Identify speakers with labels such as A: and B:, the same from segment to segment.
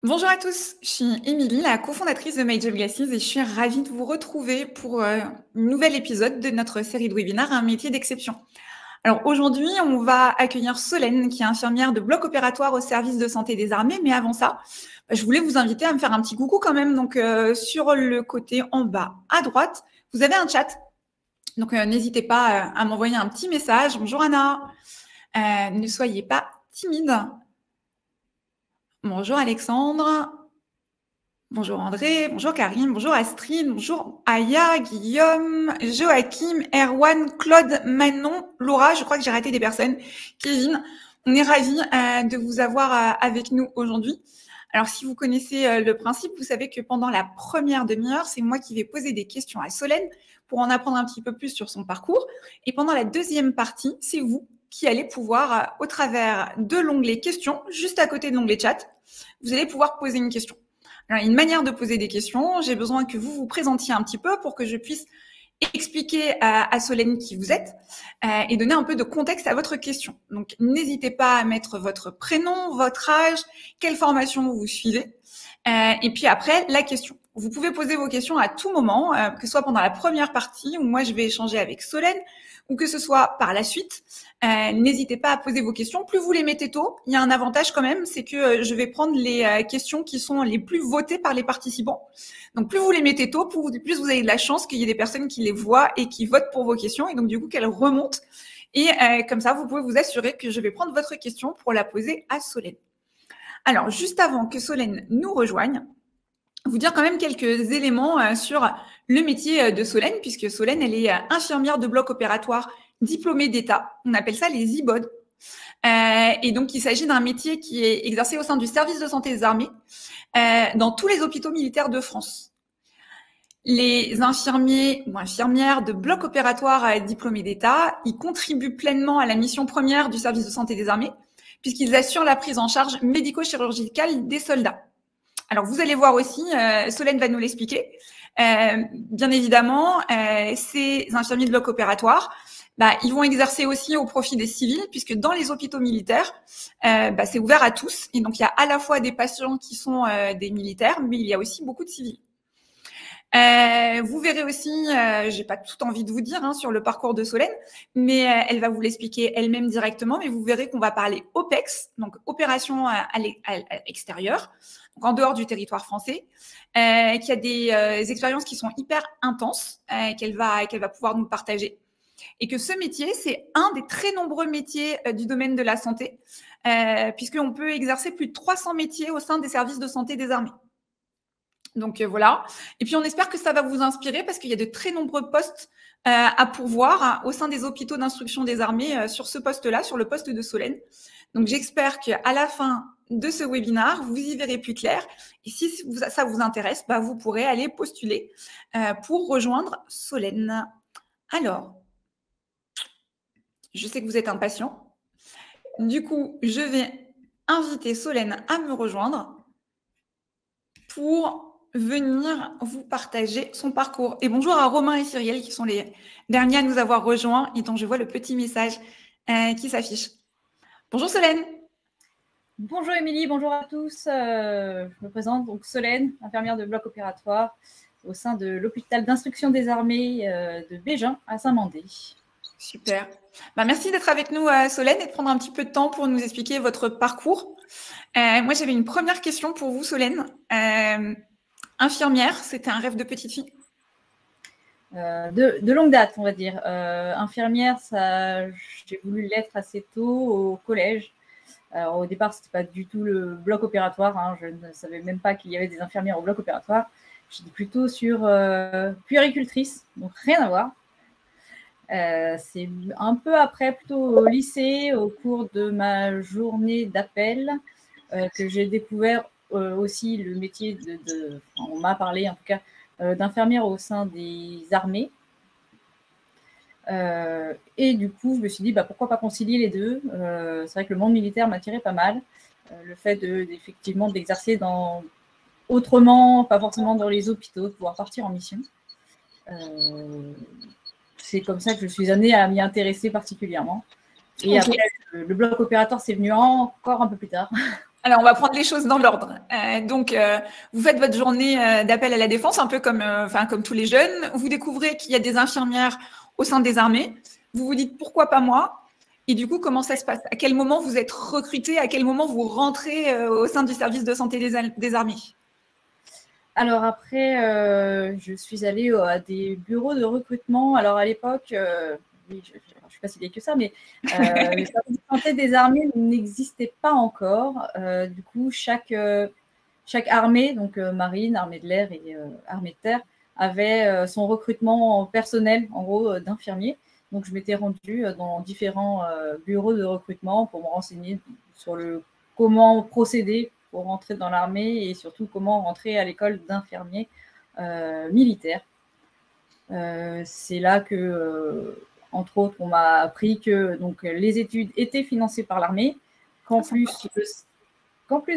A: Bonjour à tous, je suis Émilie, la cofondatrice de My Job Glasses et je suis ravie de vous retrouver pour un nouvel épisode de notre série de webinaires Un métier d'exception. Alors aujourd'hui, on va accueillir Solène, qui est infirmière de bloc opératoire au service de santé des armées. Mais avant ça, je voulais vous inviter à me faire un petit coucou quand même. Donc sur le côté en bas à droite, vous avez un chat. Donc n'hésitez pas à m'envoyer un petit message. Bonjour Anna, ne soyez pas timide. Bonjour Alexandre. Bonjour André, bonjour Karine, bonjour Astrid, bonjour Aya, Guillaume, Joachim, Erwan, Claude, Manon, Laura, je crois que j'ai raté des personnes, Kevin. On est ravis de vous avoir avec nous aujourd'hui. Alors si vous connaissez le principe, vous savez que pendant la première demi-heure, c'est moi qui vais poser des questions à Solène pour en apprendre un petit peu plus sur son parcours. Et pendant la deuxième partie, c'est vous qui allez pouvoir, au travers de l'onglet questions, juste à côté de l'onglet chat, vous allez pouvoir poser une question. Alors, une manière de poser des questions, j'ai besoin que vous vous présentiez un petit peu pour que je puisse expliquer à Solène qui vous êtes et donner un peu de contexte à votre question. Donc, n'hésitez pas à mettre votre prénom, votre âge, quelle formation vous suivez. Et puis après, la question. Vous pouvez poser vos questions à tout moment, que ce soit pendant la première partie où moi je vais échanger avec Solène, ou que ce soit par la suite. N'hésitez pas à poser vos questions. Plus vous les mettez tôt, il y a un avantage quand même, c'est que je vais prendre les questions qui sont les plus votées par les participants. Donc plus vous les mettez tôt, plus vous avez de la chance qu'il y ait des personnes qui les voient et qui votent pour vos questions, et donc du coup qu'elles remontent. Et comme ça, vous pouvez vous assurer que je vais prendre votre question pour la poser à Solène. Alors, juste avant que Solène nous rejoigne, vous dire quand même quelques éléments sur le métier de Solène, puisque Solène, elle est infirmière de bloc opératoire diplômée d'État. On appelle ça les IBOD. Et donc, il s'agit d'un métier qui est exercé au sein du service de santé des armées dans tous les hôpitaux militaires de France. Les infirmiers ou infirmières de bloc opératoire diplômés d'État, ils contribuent pleinement à la mission première du service de santé des armées, puisqu'ils assurent la prise en charge médico-chirurgicale des soldats. Alors, vous allez voir aussi, Solène va nous l'expliquer. Bien évidemment, ces infirmiers de bloc opératoire, ils vont exercer aussi au profit des civils, puisque dans les hôpitaux militaires, c'est ouvert à tous. Et donc, il y a à la fois des patients qui sont des militaires, mais il y a aussi beaucoup de civils. Vous verrez aussi, j'ai pas tout envie de vous dire sur le parcours de Solène, mais elle va vous l'expliquer elle-même directement. Mais vous verrez qu'on va parler OPEX, donc opération à l'extérieur, donc en dehors du territoire français, qu'il y a des expériences qui sont hyper intenses qu'elle va pouvoir nous partager, et que ce métier, c'est un des très nombreux métiers du domaine de la santé, puisqu'on peut exercer plus de 300 métiers au sein des services de santé des armées. Donc voilà. Et puis on espère que ça va vous inspirer, parce qu'il y a de très nombreux postes à pourvoir au sein des hôpitaux d'instruction des armées sur ce poste-là, sur le poste de Solène. Donc j'espère qu'à la fin de ce webinaire, vous y verrez plus clair. Et si ça vous intéresse, vous pourrez aller postuler pour rejoindre Solène. Alors, je sais que vous êtes impatient. Du coup, je vais inviter Solène à me rejoindre pour venir vous partager son parcours. Et bonjour à Romain et Cyrielle, qui sont les derniers à nous avoir rejoints et dont je vois le petit message qui s'affiche. Bonjour Solène.
B: Bonjour Émilie, bonjour à tous. Je me présente, donc Solène, infirmière de bloc opératoire au sein de l'hôpital d'instruction des armées de Bégin à Saint-Mandé.
A: Super. Merci d'être avec nous Solène, et de prendre un petit peu de temps pour nous expliquer votre parcours. Moi, j'avais une première question pour vous Solène. Infirmière, c'était un rêve de petite fille?
B: De longue date, on va dire. Infirmière, j'ai voulu l'être assez tôt au collège. Alors, au départ, ce n'était pas du tout le bloc opératoire. Je ne savais même pas qu'il y avait des infirmières au bloc opératoire. J'étais plutôt sur puéricultrice, donc rien à voir. C'est un peu après, plutôt au lycée, au cours de ma journée d'appel, que j'ai découvert aussi le métier on m'a parlé en tout cas, d'infirmière au sein des armées. Et du coup, je me suis dit, pourquoi pas concilier les deux. C'est vrai que le monde militaire m'attirait pas mal. Le fait effectivement d'exercer autrement, pas forcément dans les hôpitaux, de pouvoir partir en mission. C'est comme ça que je suis amenée à m'y intéresser particulièrement. Et après, le bloc opératoire, c'est venu encore un peu plus tard.
A: Alors, on va prendre les choses dans l'ordre. Donc, vous faites votre journée d'appel à la défense, un peu comme, comme tous les jeunes. Vous découvrez qu'il y a des infirmières au sein des armées. Vous vous dites pourquoi pas moi? Et du coup, comment ça se passe? À quel moment vous êtes recruté? À quel moment vous rentrez au sein du service de santé des armées?
B: Alors après, je suis allée à des bureaux de recrutement. Alors à l'époque, oui, je ne suis pas si vieille que ça, mais le service de santé des armées n'existait pas encore. Du coup, chaque armée, donc marine, armée de l'air et armée de terre, avait son recrutement personnel, en gros, d'infirmiers. Donc je m'étais rendue dans différents bureaux de recrutement pour me renseigner sur comment procéder pour rentrer dans l'armée et surtout comment rentrer à l'école d'infirmiers militaires. C'est là que, entre autres, on m'a appris que donc, les études étaient financées par l'armée, qu'en plus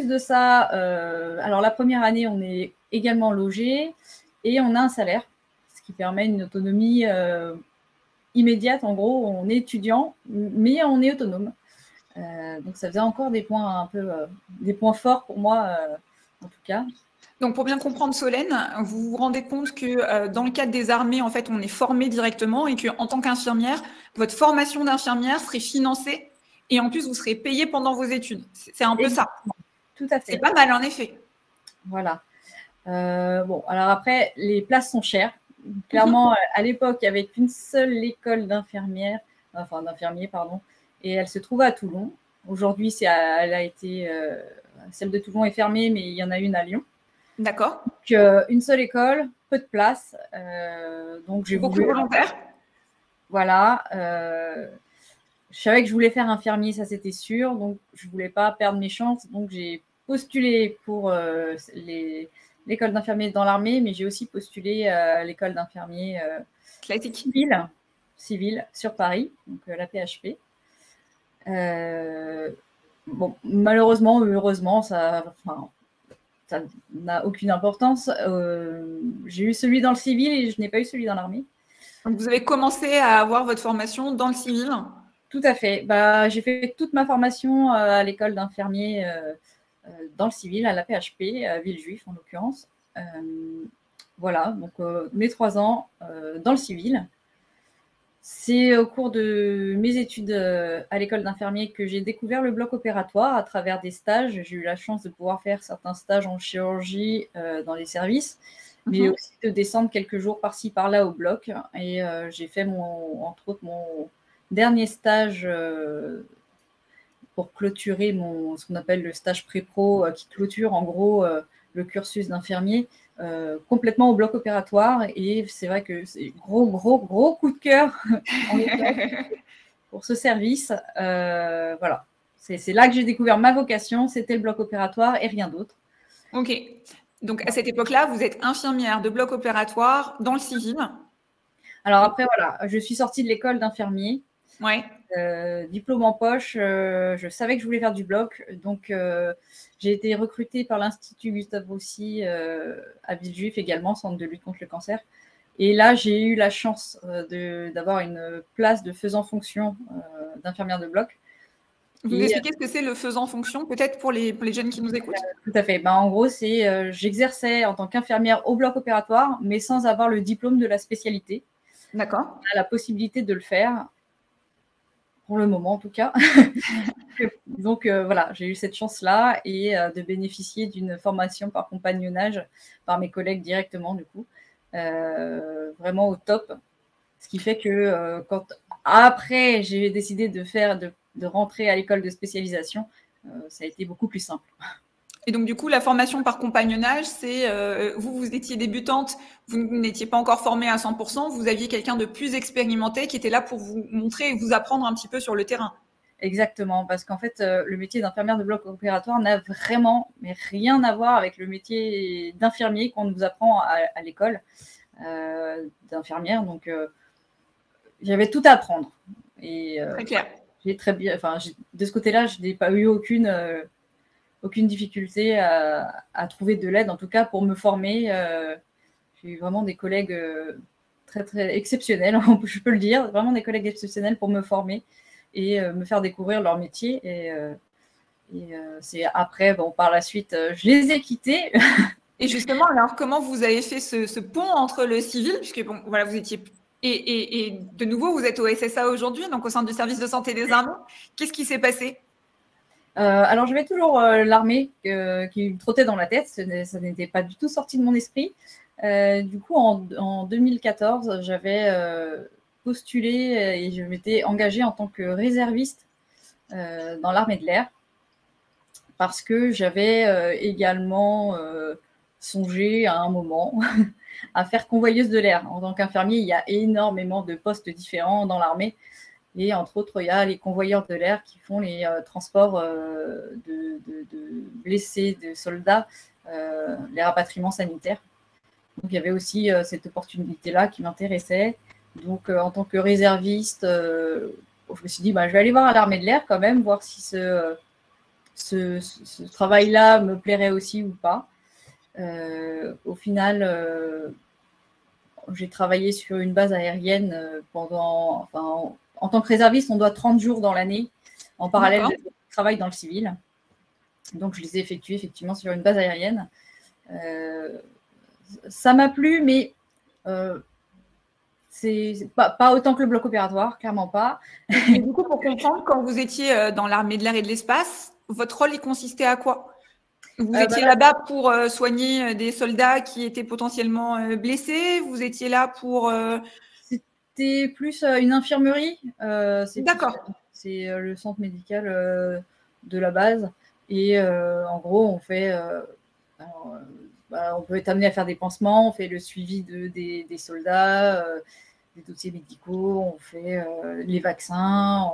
B: de ça, alors la première année, on est également logé et on a un salaire, ce qui permet une autonomie immédiate. En gros, on est étudiant, mais on est autonome. Donc ça faisait encore des points un peu des points forts pour moi en tout cas.
A: Donc pour bien comprendre Solène, vous vous rendez compte que dans le cadre des armées, en fait, on est formé directement et qu'en tant qu'infirmière, votre formation d'infirmière serait financée et en plus vous serez payé pendant vos études. C'est un peu ça.
B: Tout à fait.
A: C'est pas mal en effet.
B: Voilà. Bon, alors après, les places sont chères. Clairement, à l'époque, il n'y avait qu'une seule école d'infirmières, d'infirmiers, pardon, et elle se trouvait à Toulon. Aujourd'hui, celle de Toulon est fermée, mais il y en a une à Lyon.
A: D'accord.
B: Donc, une seule école, peu de place. Donc, j'ai
A: beaucoup volontaire.
B: Voilà. Je savais que je voulais faire infirmier, ça c'était sûr. Donc, je ne voulais pas perdre mes chances. Donc, j'ai postulé pour l'école d'infirmier dans l'armée, mais j'ai aussi postulé à l'école d'infirmier civile sur Paris, donc la PHP. Bon, malheureusement ou heureusement, ça n'a aucune importance. J'ai eu celui dans le civil et je n'ai pas eu celui dans l'armée.
A: Donc, vous avez commencé à avoir votre formation dans le civil?
B: Tout à fait. J'ai fait toute ma formation à l'école d'infirmier dans le civil, à la PHP, à Villejuif en l'occurrence. Voilà, donc mes 3 ans dans le civil. C'est au cours de mes études à l'école d'infirmier que j'ai découvert le bloc opératoire à travers des stages. J'ai eu la chance de pouvoir faire certains stages en chirurgie dans les services, mais aussi de descendre quelques jours par-ci, par-là au bloc. Et j'ai fait, entre autres, mon dernier stage pour clôturer ce qu'on appelle le stage pré-pro, qui clôture en gros le cursus d'infirmier. Complètement au bloc opératoire, et c'est vrai que c'est gros coup de cœur pour ce service. Voilà, c'est là que j'ai découvert ma vocation, c'était le bloc opératoire et rien d'autre.
A: Ok, donc à cette époque-là, vous êtes infirmière de bloc opératoire dans le civil.
B: Alors après, voilà, je suis sortie de l'école d'infirmier.
A: Ouais.
B: Diplôme en poche, je savais que je voulais faire du bloc, donc j'ai été recrutée par l'Institut Gustave Roussy à Villejuif également, centre de lutte contre le cancer. Et là, j'ai eu la chance d'avoir une place de faisant fonction d'infirmière de bloc.
A: Vous expliquez ce que c'est le faisant fonction, peut-être pour les jeunes qui nous écoutent?
B: Tout à fait. En gros, j'exerçais en tant qu'infirmière au bloc opératoire, mais sans avoir le diplôme de la spécialité.
A: D'accord.
B: On a la possibilité de le faire. Pour le moment en tout cas. Donc voilà, j'ai eu cette chance-là et de bénéficier d'une formation par compagnonnage par mes collègues directement du coup. Vraiment au top. Ce qui fait que quand après j'ai décidé de rentrer à l'école de spécialisation, ça a été beaucoup plus simple.
A: Et donc, du coup, la formation par compagnonnage, c'est vous étiez débutante, vous n'étiez pas encore formée à 100%, vous aviez quelqu'un de plus expérimenté qui était là pour vous montrer et vous apprendre un petit peu sur le terrain.
B: Exactement, parce qu'en fait, le métier d'infirmière de bloc opératoire n'a vraiment rien à voir avec le métier d'infirmier qu'on nous apprend à l'école d'infirmière. Donc, j'avais tout à apprendre. Et,
A: très clair.
B: De ce côté-là, je n'ai pas eu aucune difficulté à trouver de l'aide, en tout cas pour me former. J'ai eu vraiment des collègues très, très exceptionnels, je peux le dire, vraiment des collègues exceptionnels pour me former et me faire découvrir leur métier. Et c'est après, bon, par la suite, je les ai quittés.
A: Et justement, alors comment vous avez fait ce pont entre le civil, puisque bon, voilà, vous étiez et de nouveau, vous êtes au SSA aujourd'hui, donc au sein du service de santé des armées. Qu'est-ce qui s'est passé?
B: Alors, j'avais toujours l'armée qui me trottait dans la tête. Ça n'était pas du tout sorti de mon esprit. Du coup, en 2014, j'avais postulé et je m'étais engagée en tant que réserviste dans l'armée de l'air parce que j'avais également songé à un moment à faire convoyeuse de l'air. En tant qu'infirmier, il y a énormément de postes différents dans l'armée. Et entre autres, il y a les convoyeurs de l'air qui font les transports de blessés, de soldats, les rapatriements sanitaires. Donc il y avait aussi cette opportunité-là qui m'intéressait. Donc en tant que réserviste, je me suis dit, je vais aller voir à l'armée de l'air quand même, voir si ce travail-là me plairait aussi ou pas. Au final, j'ai travaillé sur une base aérienne en tant que réserviste, on doit 30 jours dans l'année en parallèle du travail dans le civil. Donc, je les ai effectués effectivement sur une base aérienne. Ça m'a plu, mais c'est pas autant que le bloc opératoire, clairement pas.
A: Et du coup, pour comprendre, quand vous étiez dans l'armée de l'air et de l'espace, votre rôle, il consistait à quoi? Vous étiez là-bas pour soigner des soldats qui étaient potentiellement blessés? Vous étiez là pour…
B: C'était plus une infirmerie.
A: D'accord.
B: C'est le centre médical de la base. Et en gros, on fait… on peut être amené à faire des pansements, on fait le suivi des soldats, des dossiers médicaux, on fait les vaccins.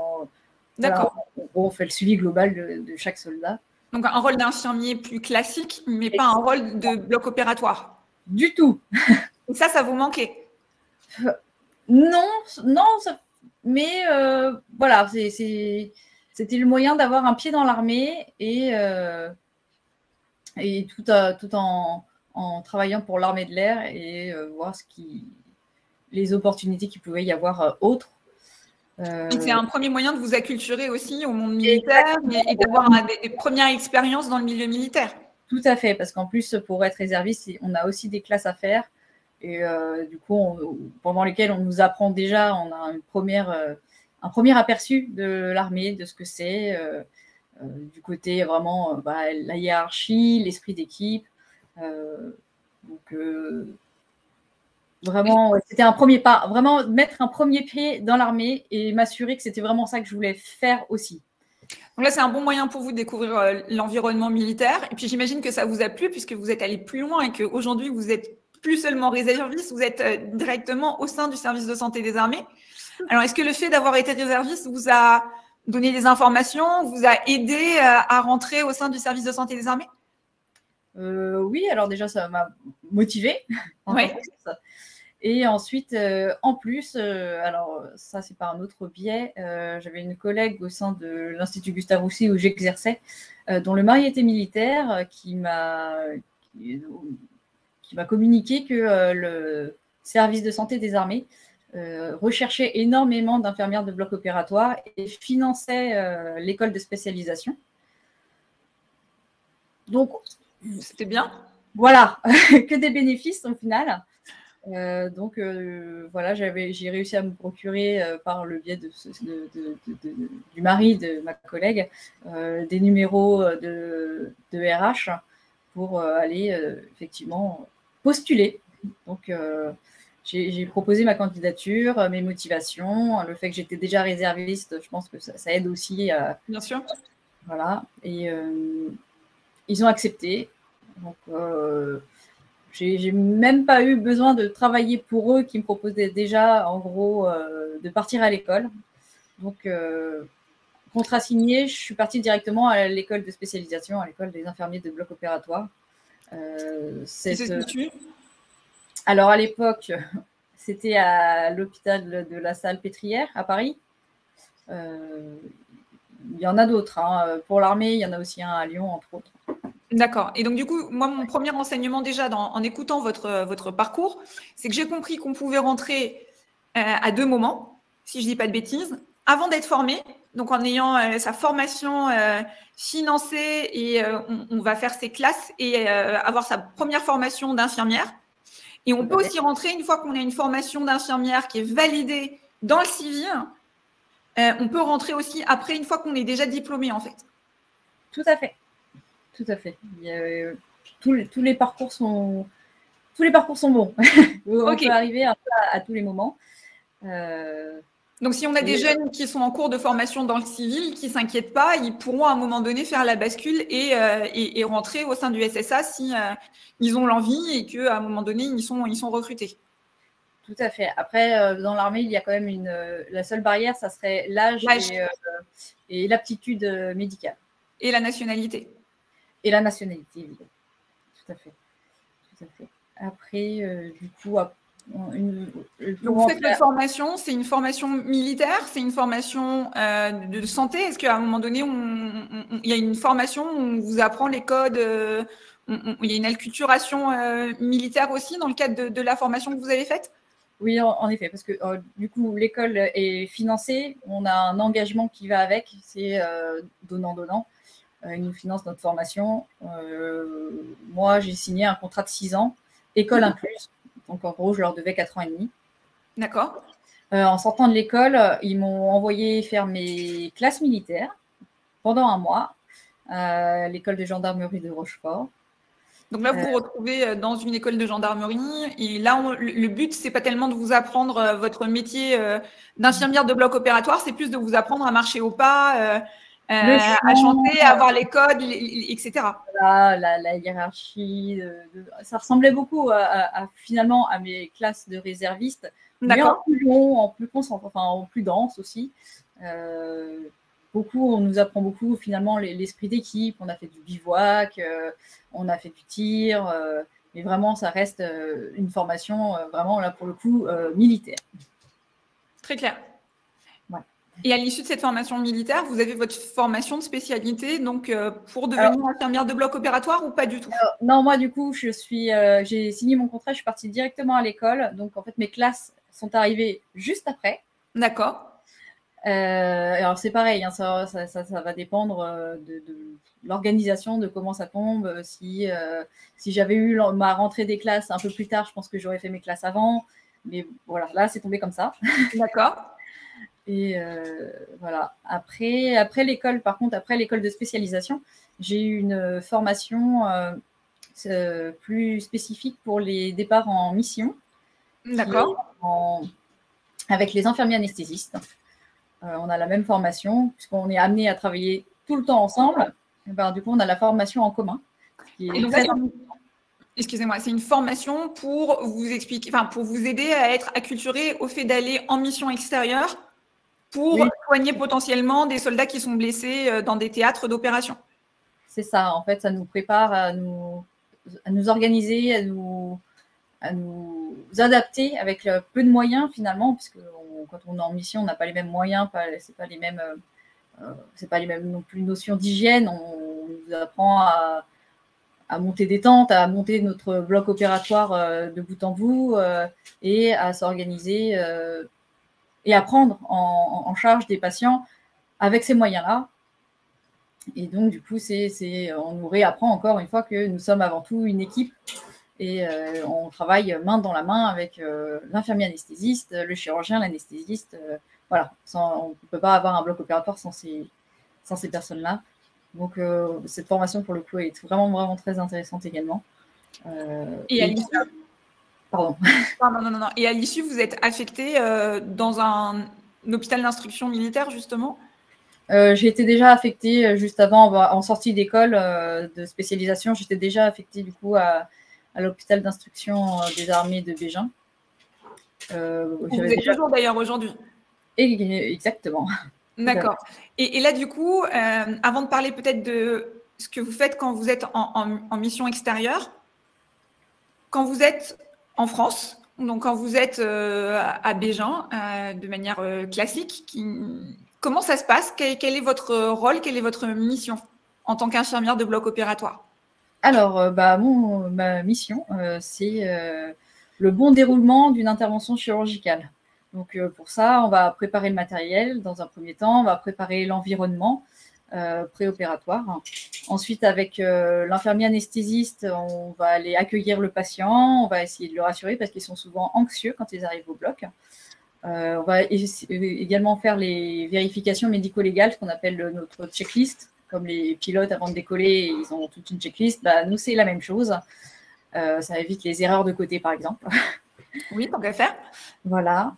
A: D'accord.
B: En gros, on fait le suivi global de chaque soldat.
A: Donc, un rôle d'infirmier plus classique, mais pas un rôle de bloc opératoire.
B: Du tout.
A: Et ça vous manquait?
B: Non, mais voilà, c'était le moyen d'avoir un pied dans l'armée et tout en travaillant pour l'armée de l'air et voir les opportunités qu'il pouvait y avoir autres.
A: Donc, c'est un premier moyen de vous acculturer aussi au monde militaire et d'avoir des premières expériences dans le milieu militaire.
B: Tout à fait, parce qu'en plus, pour être réserviste, on a aussi des classes à faire. Et du coup, pendant lesquelles on nous apprend déjà, on a un premier aperçu de l'armée, de ce que c'est, du côté vraiment la hiérarchie, l'esprit d'équipe. Donc, vraiment, c'était un premier pas, vraiment mettre un premier pied dans l'armée et m'assurer que c'était vraiment ça que je voulais faire aussi.
A: Donc là, c'est un bon moyen pour vous de découvrir l'environnement militaire. Et puis, j'imagine que ça vous a plu puisque vous êtes allé plus loin et qu'aujourd'hui, vous êtes plus seulement réserviste, vous êtes directement au sein du service de santé des armées. Alors, est-ce que le fait d'avoir été réserviste vous a donné des informations, vous a aidé à rentrer au sein du service de santé des armées?
B: Oui, alors déjà, ça m'a motivée.
A: Oui.
B: Et ensuite, en plus, alors ça, c'est par un autre biais, j'avais une collègue au sein de l'Institut Gustave Roussy où j'exerçais, dont le mari était militaire, qui m'a communiqué que le service de santé des armées recherchait énormément d'infirmières de bloc opératoire et finançait l'école de spécialisation. Donc,
A: c'était bien.
B: Voilà, que des bénéfices au final. Donc, voilà, j'ai réussi à me procurer par le biais du mari de ma collègue des numéros de RH pour aller effectivement postuler. Donc, j'ai proposé ma candidature, mes motivations, le fait que j'étais déjà réserviste, je pense que ça aide aussi.
A: Bien sûr.
B: Voilà, et ils ont accepté. Donc, j'ai même pas eu besoin de travailler pour eux qui me proposaient déjà, en gros, de partir à l'école. Donc, contrat signé, je suis partie directement à l'école de spécialisation, à l'école des infirmiers de bloc opératoire. Alors, à l'époque, c'était à l'hôpital de la Salpêtrière, à Paris. Il y en a d'autres. Hein. Pour l'armée, il y en a aussi un à Lyon, entre autres.
A: D'accord. Et donc, du coup, moi, mon premier renseignement déjà en écoutant votre parcours, c'est que j'ai compris qu'on pouvait rentrer à deux moments, si je ne dis pas de bêtises, avant d'être formé Donc, en ayant sa formation financée et on va faire ses classes et avoir sa première formation d'infirmière. Et on peut aussi rentrer, une fois qu'on a une formation d'infirmière qui est validée dans le civil, on peut rentrer aussi après, une fois qu'on est déjà diplômé, en fait.
B: Tout à fait. Tout à fait. Tous les parcours sont bons. On peut arriver à tous les moments.
A: Donc, si on a des jeunes qui sont en cours de formation dans le civil, qui ne s'inquiètent pas, ils pourront à un moment donné faire la bascule et rentrer au sein du SSA si ils ont l'envie et qu'à un moment donné, ils sont recrutés.
B: Tout à fait. Après, dans l'armée, il y a quand même la seule barrière, ça serait l'âge et l'aptitude médicale.
A: Et la nationalité.
B: Et la nationalité, évidemment. Tout à fait. Tout à fait. Après, du coup,
A: vous faites votre formation, c'est une formation militaire, c'est une formation de santé. Est-ce qu'à un moment donné, il y a une formation où on vous apprend les codes, il y a une acculturation militaire aussi dans le cadre de la formation que vous avez faite?
B: Oui, en effet, parce que du coup, l'école est financée, on a un engagement qui va avec, c'est donnant-donnant. Ils nous financent notre formation. Moi, j'ai signé un contrat de 6 ans, école incluse. Donc, en gros, je leur devais 4 ans et demi.
A: D'accord.
B: En sortant de l'école, ils m'ont envoyé faire mes classes militaires pendant 1 mois à l'école de gendarmerie de Rochefort.
A: Donc là, vous vous retrouvez dans une école de gendarmerie. Et là, le but, c'est pas tellement de vous apprendre votre métier d'infirmière de bloc opératoire, c'est plus de vous apprendre à marcher au pas, à chanter, à avoir les codes, etc.
B: Voilà, la hiérarchie, ça ressemblait beaucoup finalement à mes classes de réservistes, mais en plus long, en plus concentré, enfin en plus dense aussi. On nous apprend beaucoup finalement l'esprit d'équipe. On a fait du bivouac, on a fait du tir, mais vraiment ça reste une formation vraiment là pour le coup militaire.
A: Très clair. Ouais. Et à l'issue de cette formation militaire, vous avez votre formation de spécialité donc pour devenir infirmière de bloc opératoire ou pas du tout?
B: Non, moi du coup j'ai signé mon contrat, je suis partie directement à l'école. Donc en fait mes classes sont arrivées juste après.
A: D'accord.
B: Alors c'est pareil, hein, ça va dépendre de l'organisation, de comment ça tombe. Si j'avais eu ma rentrée des classes un peu plus tard, je pense que j'aurais fait mes classes avant. Mais voilà, là c'est tombé comme ça.
A: D'accord.
B: Et voilà. Après l'école, par contre, après l'école de spécialisation, j'ai eu une formation plus spécifique pour les départs en mission.
A: D'accord.
B: Avec les infirmiers anesthésistes. On a la même formation, puisqu'on est amené à travailler tout le temps ensemble. Et ben, du coup, on a la formation en commun.
A: Excusez-moi, c'est une formation pour vous expliquer, enfin, pour vous aider à être acculturé au fait d'aller en mission extérieure pour soigner potentiellement des soldats qui sont blessés dans des théâtres d'opération.
B: C'est ça, en fait, ça nous prépare à nous organiser, à nous adapter avec peu de moyens finalement, puisque quand on est en mission, on n'a pas les mêmes moyens, c'est pas les mêmes non plus notions d'hygiène. On nous apprend à monter des tentes, à monter notre bloc opératoire de bout en bout et à s'organiser et à prendre en charge des patients avec ces moyens-là. Et donc, du coup, on nous réapprend encore une fois que nous sommes avant tout une équipe et on travaille main dans la main avec l'infirmier anesthésiste, le chirurgien, l'anesthésiste. Voilà, on ne peut pas avoir un bloc opératoire sans ces personnes-là. Donc, cette formation, pour le coup, est vraiment, vraiment très intéressante également.
A: Et à l'issue, pardon. Non. Et à l'issue, vous êtes affecté dans un hôpital d'instruction militaire, justement?
B: J'ai été déjà affectée juste avant, en sortie d'école de spécialisation. J'étais déjà affectée, du coup, à l'hôpital d'instruction des armées de Bégin.
A: Vous êtes toujours d'ailleurs aujourd'hui?
B: Exactement.
A: D'accord. Et là, du coup, avant de parler peut-être de ce que vous faites quand vous êtes en mission extérieure, quand vous êtes en France, donc quand vous êtes à Bégin, de manière classique, comment ça se passe? Quel est votre rôle? Quelle est votre mission en tant qu'infirmière de bloc opératoire?
B: Alors, ma mission, c'est le bon déroulement d'une intervention chirurgicale. Donc, pour ça, on va préparer le matériel dans un premier temps, on va préparer l'environnement préopératoire. Ensuite, avec l'infirmier anesthésiste, on va aller accueillir le patient, on va essayer de le rassurer parce qu'ils sont souvent anxieux quand ils arrivent au bloc. On va également faire les vérifications médico-légales, ce qu'on appelle notre checklist. Comme les pilotes, avant de décoller, ils ont toute une checklist. Bah, nous, c'est la même chose. Ça évite les erreurs de côté, par exemple.
A: Oui, tant qu'à faire.
B: Voilà.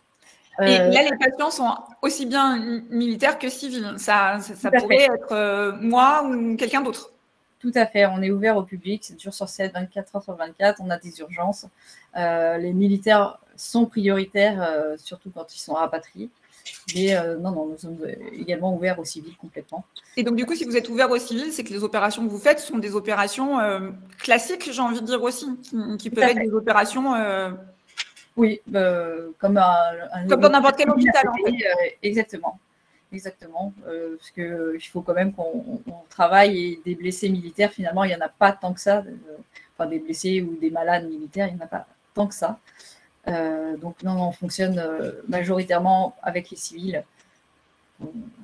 A: Et là, les patients sont aussi bien militaires que civils. Ça pourrait être moi ou quelqu'un d'autre.
B: Tout à fait. On est ouvert au public. 7 jours sur 7, 24 heures sur 24. On a des urgences. Les militaires sont prioritaires, surtout quand ils sont rapatriés. Mais non, nous sommes également ouverts aux civils complètement.
A: Et donc, du coup, si vous êtes ouvert aux civils, c'est que les opérations que vous faites sont des opérations classiques, j'ai envie de dire aussi, qui peuvent être des opérations…
B: Oui, comme
A: comme dans n'importe quel hôpital, en fait.
B: Exactement. Parce qu'il faut quand même qu'on travaille, et des blessés militaires, finalement, il n'y en a pas tant que ça. Enfin, des blessés ou des malades militaires, il n'y en a pas tant que ça. Donc, non, on fonctionne majoritairement avec les civils.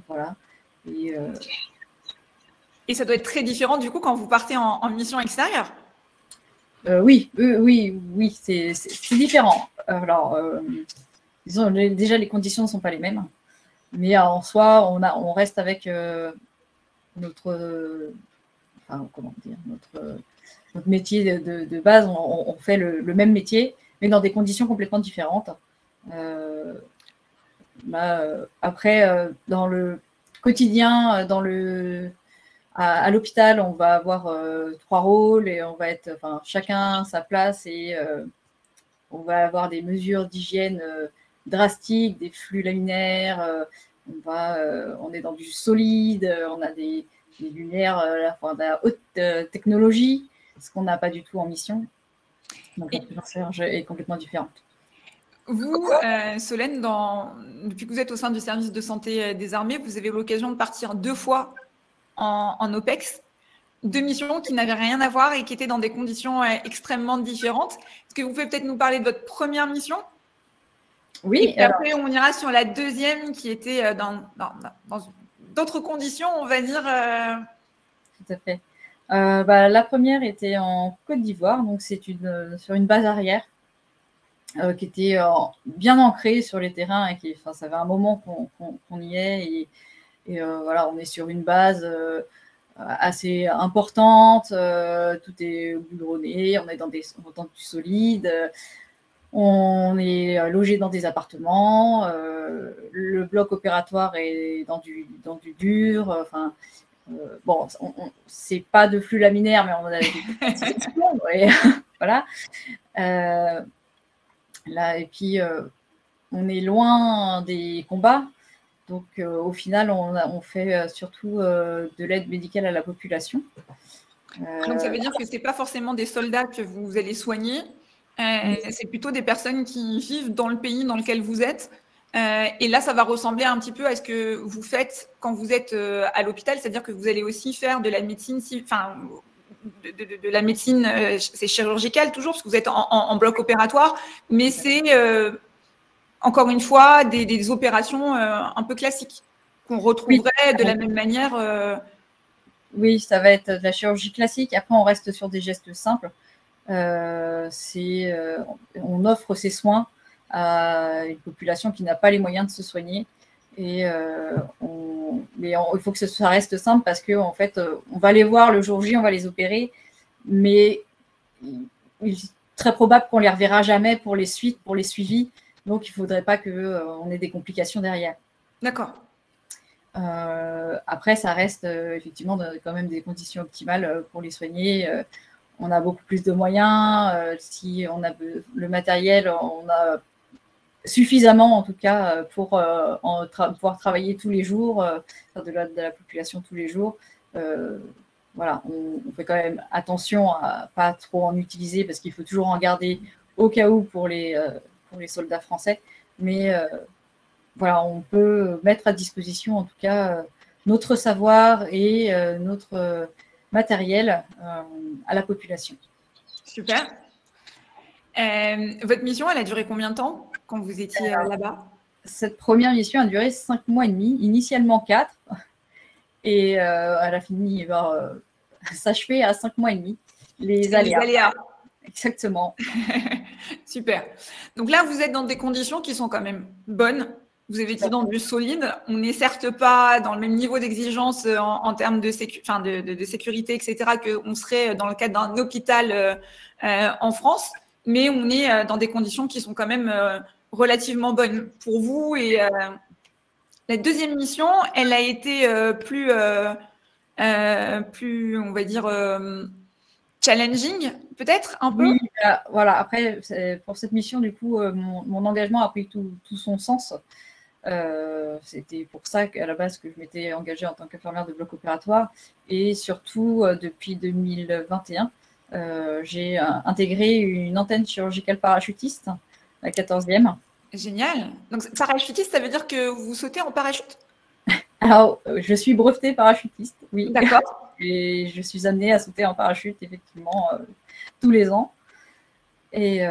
B: Voilà.
A: Et ça doit être très différent, du coup, quand vous partez en mission extérieure.
B: Oui, c'est différent. Alors, disons, déjà, les conditions ne sont pas les mêmes. Mais en soi, on reste avec notre métier de base. On fait le même métier, mais dans des conditions complètement différentes. Après, dans le quotidien, à l'hôpital, on va avoir 3 rôles et on va être, chacun sa place, et on va avoir des mesures d'hygiène drastiques, des flux laminaires. On est dans du solide, on a des lumières de la haute technologie, ce qu'on n'a pas du tout en mission. Donc la prise en charge est complètement différente.
A: Vous, Solène, depuis que vous êtes au sein du service de santé des armées, vous avez eu l'occasion de partir 2 fois en OPEX, 2 missions qui n'avaient rien à voir et qui étaient dans des conditions extrêmement différentes. Est-ce que vous pouvez peut-être nous parler de votre première mission?
B: Oui.
A: Et puis après, on ira sur la deuxième qui était dans d'autres conditions, on va dire.
B: Tout à fait. La première était en Côte d'Ivoire, donc c'est sur une base arrière qui était bien ancrée sur les terrains, et ça fait un moment qu'on y est, et voilà, on est sur une base assez importante, tout est goudronné, on est dans du solide, on est logé dans des appartements, le bloc opératoire est dans du dur, c'est pas de flux laminaire, mais on a des voilà. Là, et puis on est loin des combats, donc au final on fait surtout de l'aide médicale à la population.
A: Donc ça veut dire que c'est pas forcément des soldats que vous allez soigner, c'est plutôt des personnes qui vivent dans le pays dans lequel vous êtes. Et là, ça va ressembler un petit peu à ce que vous faites quand vous êtes à l'hôpital, c'est-à-dire que vous allez aussi faire de la médecine, de la médecine, c'est chirurgical toujours, parce que vous êtes en bloc opératoire, mais c'est encore une fois des opérations un peu classiques qu'on retrouverait de la même manière.
B: Oui, ça va être de la chirurgie classique. Après, on reste sur des gestes simples. On offre ces soins à une population qui n'a pas les moyens de se soigner. Et il faut que ça reste simple, parce que en fait, on va les voir le jour J, on va les opérer, mais il est très probable qu'on les reverra jamais pour les suites, pour les suivis. Donc, il ne faudrait pas qu'on ait des complications derrière.
A: D'accord.
B: Après, ça reste effectivement quand même des conditions optimales pour les soigner. On a beaucoup plus de moyens. Si on a le matériel, on a suffisamment en tout cas pour pouvoir travailler tous les jours, faire de la population tous les jours. Voilà, on fait quand même attention à pas trop en utiliser, parce qu'il faut toujours en garder au cas où pour les soldats français. Mais voilà, on peut mettre à disposition en tout cas notre savoir et notre matériel à la population.
A: Super. Votre mission, elle a duré combien de temps quand vous étiez là-bas?
B: Cette première mission a duré 5 mois et demi, initialement 4, et elle a fini par s'achever à 5 mois et demi. Les aléas. Exactement.
A: Super. Donc là, vous êtes dans des conditions qui sont quand même bonnes. Vous avez été dans du solide. On n'est certes pas dans le même niveau d'exigence en termes de, de sécurité, etc., qu'on serait dans le cadre d'un hôpital en France, mais on est dans des conditions qui sont quand même relativement bonnes pour vous. Et la deuxième mission, elle a été plus, on va dire, challenging, peut-être un peu.
B: Oui, voilà. Après, pour cette mission, du coup, mon engagement a pris tout son sens. C'était pour ça qu'à la base que je m'étais engagée en tant qu'infirmière de bloc opératoire. Et surtout, depuis 2021, j'ai intégré une antenne chirurgicale parachutiste, la 14e.
A: Génial. Donc, parachutiste, ça veut dire que vous sautez en parachute?
B: Alors, je suis brevetée parachutiste, oui.
A: D'accord.
B: Et je suis amenée à sauter en parachute, effectivement, tous les ans. Et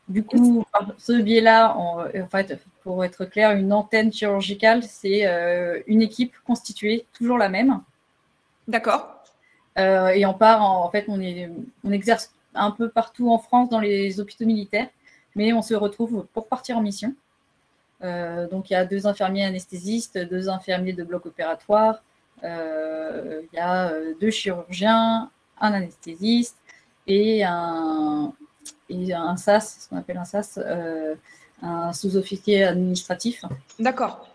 B: du coup, par ce biais-là, en fait, pour être clair, une antenne chirurgicale, c'est une équipe constituée, toujours la même.
A: D'accord.
B: Et on part, en fait, on exerce un peu partout en France dans les hôpitaux militaires, mais on se retrouve pour partir en mission. Donc, il y a 2 infirmiers anesthésistes, 2 infirmiers de bloc opératoire, il y a 2 chirurgiens, un anesthésiste et un SAS, ce qu'on appelle un SAS, un sous-officier administratif.
A: D'accord.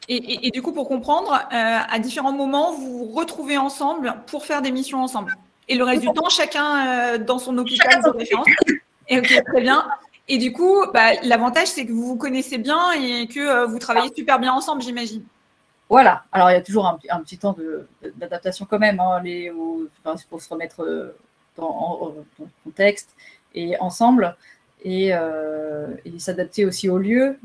A: Et du coup, pour comprendre, à différents moments, vous vous retrouvez ensemble pour faire des missions ensemble. Et le reste du temps, chacun dans son hôpital de référence. Et ok, très bien. Et du coup, l'avantage, c'est que vous vous connaissez bien et que vous travaillez super bien ensemble, j'imagine.
B: Voilà. Alors, il y a toujours un petit temps d'adaptation quand même. Hein, pour se remettre dans le contexte et ensemble. Et s'adapter aussi au lieu.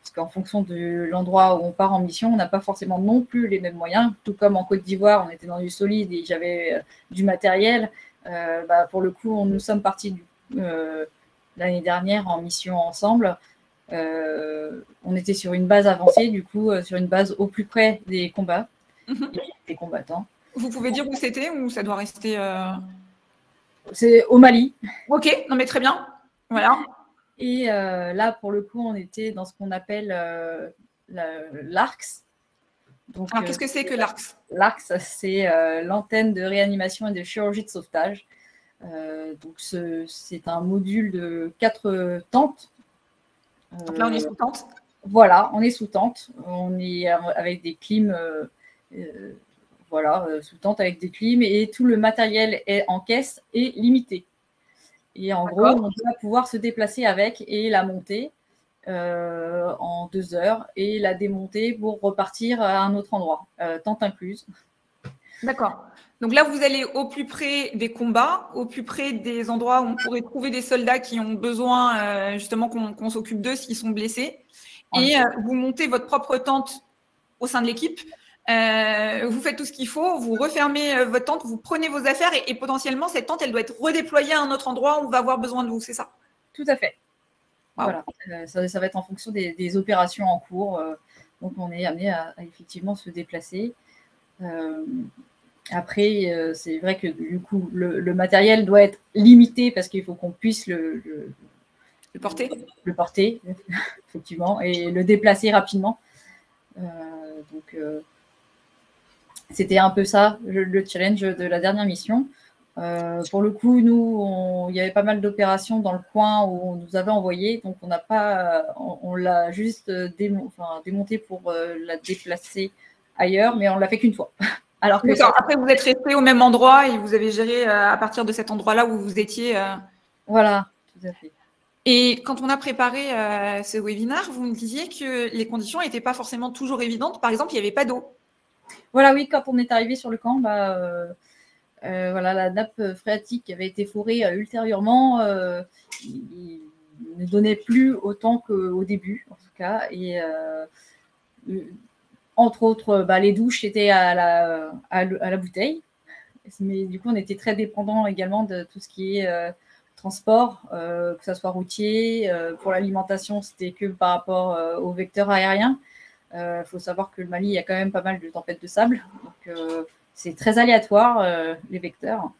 B: Parce qu'en fonction de l'endroit où on part en mission, on n'a pas forcément non plus les mêmes moyens. Tout comme en Côte d'Ivoire, on était dans du solide et j'avais du matériel. Pour le coup, nous sommes partis l'année dernière en mission ensemble. On était sur une base avancée, du coup, sur une base au plus près des combats et des combattants.
A: Vous pouvez dire où c'était ou ça doit rester
B: C'est au Mali.
A: Ok, non mais très bien. Voilà.
B: Et là, pour le coup, on était dans ce qu'on appelle l'ARCS.
A: Alors, qu'est-ce que c'est que l'ARCS?
B: L'ARCS, c'est l'antenne de réanimation et de chirurgie de sauvetage. Donc, c'est un module de 4 tentes.
A: Donc là, on est sous tente.
B: Voilà, on est sous tente. On est avec des clims, sous tente avec des clims et tout le matériel est en caisse et limité. Et en gros, on doit pouvoir se déplacer avec et la monter en 2 heures et la démonter pour repartir à un autre endroit, tente incluse.
A: D'accord. Donc là, vous allez au plus près des combats, au plus près des endroits où on pourrait trouver des soldats qui ont besoin justement qu'on s'occupe d'eux s'ils sont blessés. Et vous montez votre propre tente au sein de l'équipe. Vous faites tout ce qu'il faut, vous refermez votre tente, vous prenez vos affaires et potentiellement, cette tente, elle doit être redéployée à un autre endroit où on va avoir besoin de vous, c'est ça?
B: Tout à fait.
A: Wow.
B: Voilà. Ça va être en fonction des opérations en cours. Donc, on est amené à effectivement se déplacer. Après, c'est vrai que du coup, le matériel doit être limité parce qu'il faut qu'on puisse le
A: porter.
B: Le porter, effectivement, et le déplacer rapidement. Donc, c'était un peu ça, le challenge de la dernière mission. Pour le coup, nous, il y avait pas mal d'opérations dans le coin où on nous avait envoyé, donc on l'a juste démonté pour la déplacer ailleurs, mais on l'a fait qu'une fois. Alors que
A: après, vous êtes resté au même endroit et vous avez géré à partir de cet endroit-là où vous étiez.
B: Voilà, tout à fait.
A: Et quand on a préparé ce webinaire, vous me disiez que les conditions n'étaient pas forcément toujours évidentes. Par exemple, il n'y avait pas d'eau.
B: Voilà, oui, quand on est arrivé sur le camp, la nappe phréatique avait été forée ultérieurement. Il ne donnait plus autant qu'au début, en tout cas. Et entre autres, les douches étaient à la bouteille. Mais du coup, on était très dépendant également de tout ce qui est transport, que ce soit routier. Pour l'alimentation, c'était que par rapport aux vecteurs aériens. Il faut savoir que le Mali, il y a quand même pas mal de tempêtes de sable. Donc, c'est très aléatoire, les vecteurs.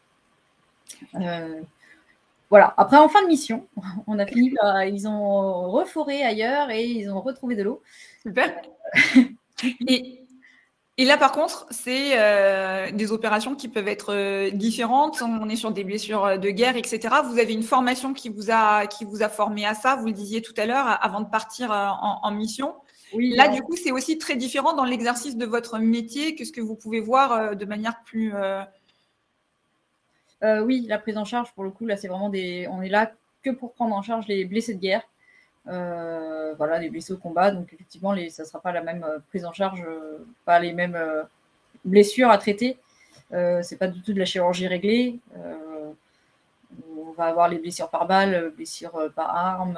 B: Voilà. Après, en fin de mission, on a fini par... Ils ont reforé ailleurs et ils ont retrouvé de l'eau.
A: Super. Et là, par contre, c'est des opérations qui peuvent être différentes. On est sur des blessures de guerre, etc. Vous avez une formation qui vous a formé à ça, vous le disiez tout à l'heure, avant de partir en mission. Oui, là, du coup, c'est aussi très différent dans l'exercice de votre métier que ce que vous pouvez voir de manière plus...
B: Oui, la prise en charge, pour le coup, là, c'est vraiment des... On est là que pour prendre en charge les blessés de guerre. Voilà, les blessés au combat. Donc, effectivement, ça ne sera pas la même prise en charge, pas les mêmes blessures à traiter. C'est pas du tout de la chirurgie réglée. On va avoir les blessures par balle, blessures par arme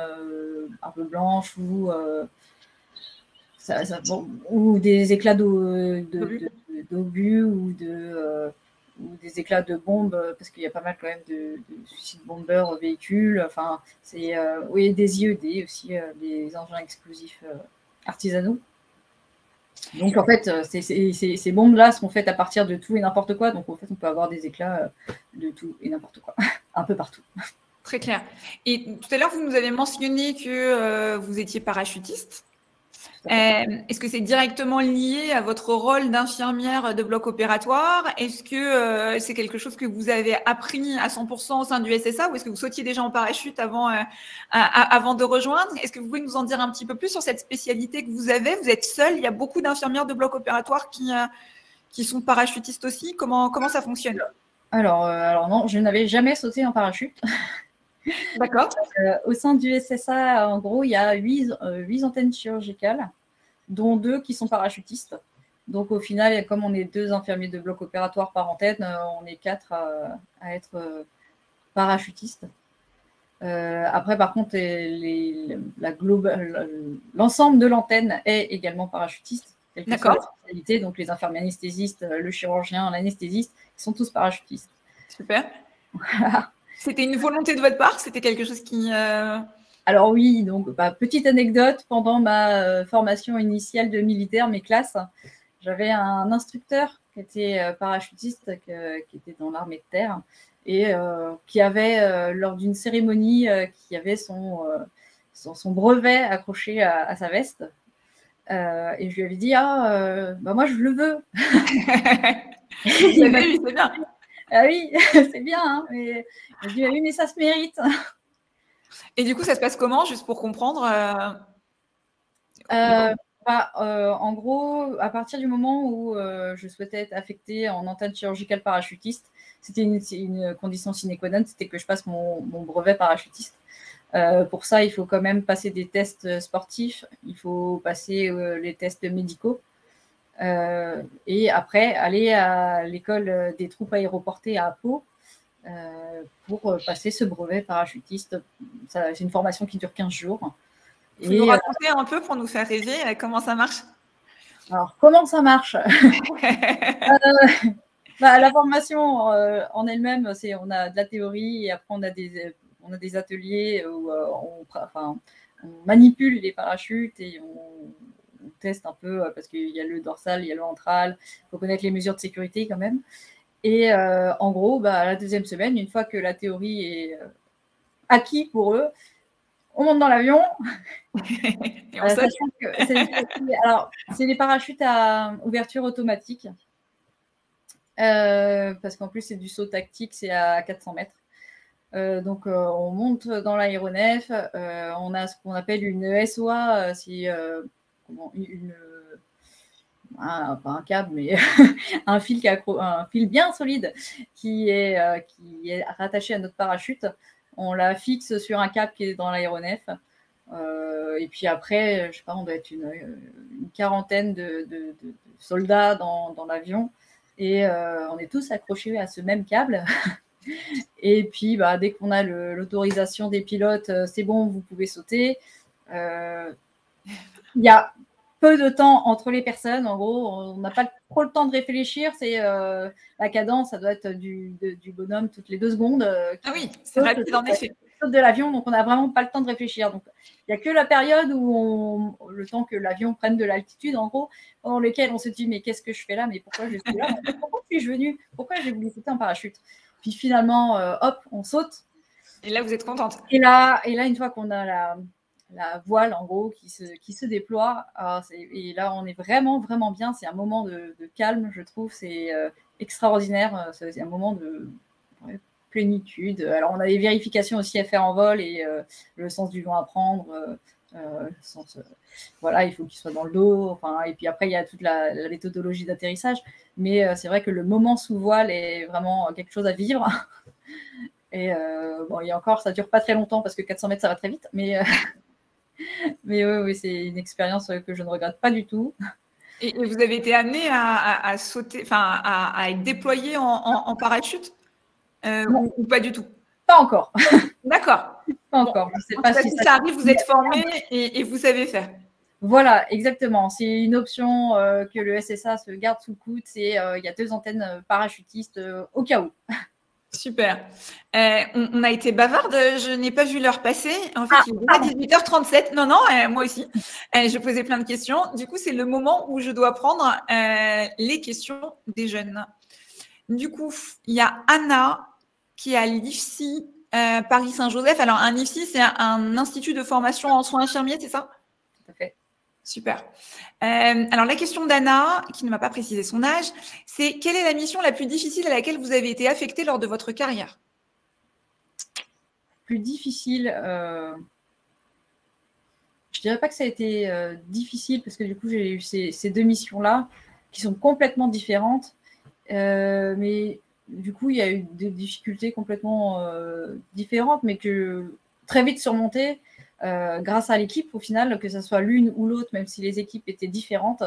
B: blanche ou des éclats d'obus ou des éclats de bombes, parce qu'il y a pas mal quand même de suicides bombeurs véhicules. Enfin, c'est oui, des IED aussi, des engins explosifs artisanaux. Donc en fait, ces bombes-là sont faites à partir de tout et n'importe quoi. Donc en fait, on peut avoir des éclats de tout et n'importe quoi, un peu partout.
A: Très clair. Et tout à l'heure, vous nous avez mentionné que vous étiez parachutiste. Est-ce que c'est directement lié à votre rôle d'infirmière de bloc opératoire? Est-ce que c'est quelque chose que vous avez appris à 100% au sein du SSA, ou est-ce que vous sautiez déjà en parachute avant de rejoindre? Est-ce que vous pouvez nous en dire un petit peu plus sur cette spécialité que vous avez? Vous êtes seule, il y a beaucoup d'infirmières de bloc opératoire qui sont parachutistes aussi. Comment ça fonctionne?
B: Alors non, je n'avais jamais sauté en parachute.
A: D'accord.
B: Au sein du SSA, en gros, il y a 8 antennes chirurgicales, dont 2 qui sont parachutistes. Donc, au final, comme on est 2 infirmiers de bloc opératoire par antenne, on est 4 à être parachutistes. Après, par contre, l'ensemble de l'antenne est également parachutiste.
A: D'accord.
B: Donc, les infirmiers anesthésistes, le chirurgien, l'anesthésiste, ils sont tous parachutistes.
A: Super. Voilà. C'était une volonté de votre part? C'était quelque chose qui...
B: Alors oui, donc petite anecdote, pendant ma formation initiale de militaire, mes classes, j'avais un instructeur qui était parachutiste, qui était dans l'armée de terre, et qui avait, lors d'une cérémonie, qui avait son brevet accroché à sa veste. Et je lui avais dit, moi je le veux.
A: C'est bien.
B: Ah oui, c'est bien, hein, mais je lui ai dit, oui, mais ça se mérite.
A: Et du coup, ça se passe comment, juste pour comprendre
B: En gros, à partir du moment où je souhaitais être affectée en antenne chirurgicale parachutiste, c'était une condition sine qua non, c'était que je passe mon brevet parachutiste. Pour ça, il faut quand même passer des tests sportifs, il faut passer les tests médicaux. Et après, aller à l'école des troupes aéroportées à Pau pour passer ce brevet parachutiste. C'est une formation qui dure 15 jours.
A: Vous nous raconter un peu pour nous faire rêver comment ça marche?
B: Alors, comment ça marche? La formation en elle-même, on a de la théorie et après on a des ateliers où on manipule les parachutes et on teste un peu parce qu'il y a le dorsal, il y a le ventral, il faut connaître les mesures de sécurité quand même. Et en gros, la deuxième semaine, une fois que la théorie est acquise pour eux, on monte dans l'avion. C'est des parachutes à ouverture automatique. Parce qu'en plus, c'est du saut tactique, c'est à 400 mètres. Donc, on monte dans l'aéronef. On a ce qu'on appelle une SOA, c'est pas un câble, mais un fil bien solide qui est rattaché à notre parachute. On la fixe sur un câble qui est dans l'aéronef. Et puis après, je sais pas, on doit être une quarantaine de soldats dans l'avion. Et on est tous accrochés à ce même câble. Et puis, dès qu'on a l'autorisation des pilotes, c'est bon, vous pouvez sauter. Il y a peu de temps entre les personnes. En gros, on n'a pas trop le temps de réfléchir. C'est la cadence, ça doit être du bonhomme toutes les 2 secondes.
A: Ah oui, c'est rapide en effet.
B: De l'avion, donc on n'a vraiment pas le temps de réfléchir. Donc il n'y a que la période où le temps que l'avion prenne de l'altitude, en gros, pendant lequel on se dit mais qu'est-ce que je fais là, mais pourquoi je suis là, pourquoi suis-je venue, pourquoi j'ai voulu sauter en parachute. Puis finalement, hop, on saute.
A: Et là, vous êtes contente.
B: Et là, une fois qu'on a la voile, en gros, qui se déploie, et là, on est vraiment, vraiment bien. C'est un moment de calme, je trouve. C'est extraordinaire. C'est un moment de plénitude. Alors, on a des vérifications aussi à faire en vol et le sens du vent à prendre. Voilà, il faut qu'il soit dans le dos. Enfin, et puis après, il y a toute la méthodologie d'atterrissage. Mais c'est vrai que le moment sous voile est vraiment quelque chose à vivre. Et bon, et encore, ça dure pas très longtemps parce que 400 mètres, ça va très vite. Mais oui, c'est une expérience que je ne regrette pas du tout.
A: Et vous avez été amené à sauter, enfin, à être déployé en parachute ou pas du tout?
B: Pas encore.
A: D'accord.
B: Pas encore.
A: Bon, je sais pas si ça arrive, vous êtes formé et vous savez faire.
B: Voilà, exactement. C'est une option que le SSA se garde sous le coude. Il y a 2 antennes parachutistes au cas où.
A: Super. On a été bavarde, je n'ai pas vu l'heure passer. En fait, il est déjà 18h37. Non, moi aussi. Je posais plein de questions. Du coup, c'est le moment où je dois prendre les questions des jeunes. Du coup, il y a Anna qui est à l'IFSI Paris-Saint-Joseph. Alors, un IFSI, c'est un institut de formation en soins infirmiers, c'est ça?
B: Tout à fait.
A: Super. Alors, la question d'Anna, qui ne m'a pas précisé son âge, c'est quelle est la mission la plus difficile à laquelle vous avez été affectée lors de votre carrière?
B: Plus difficile, je dirais pas que ça a été difficile parce que du coup, j'ai eu ces 2 missions-là qui sont complètement différentes. Mais du coup, il y a eu des difficultés complètement différentes, mais que très vite surmontées. Grâce à l'équipe, au final, que ce soit l'une ou l'autre, même si les équipes étaient différentes,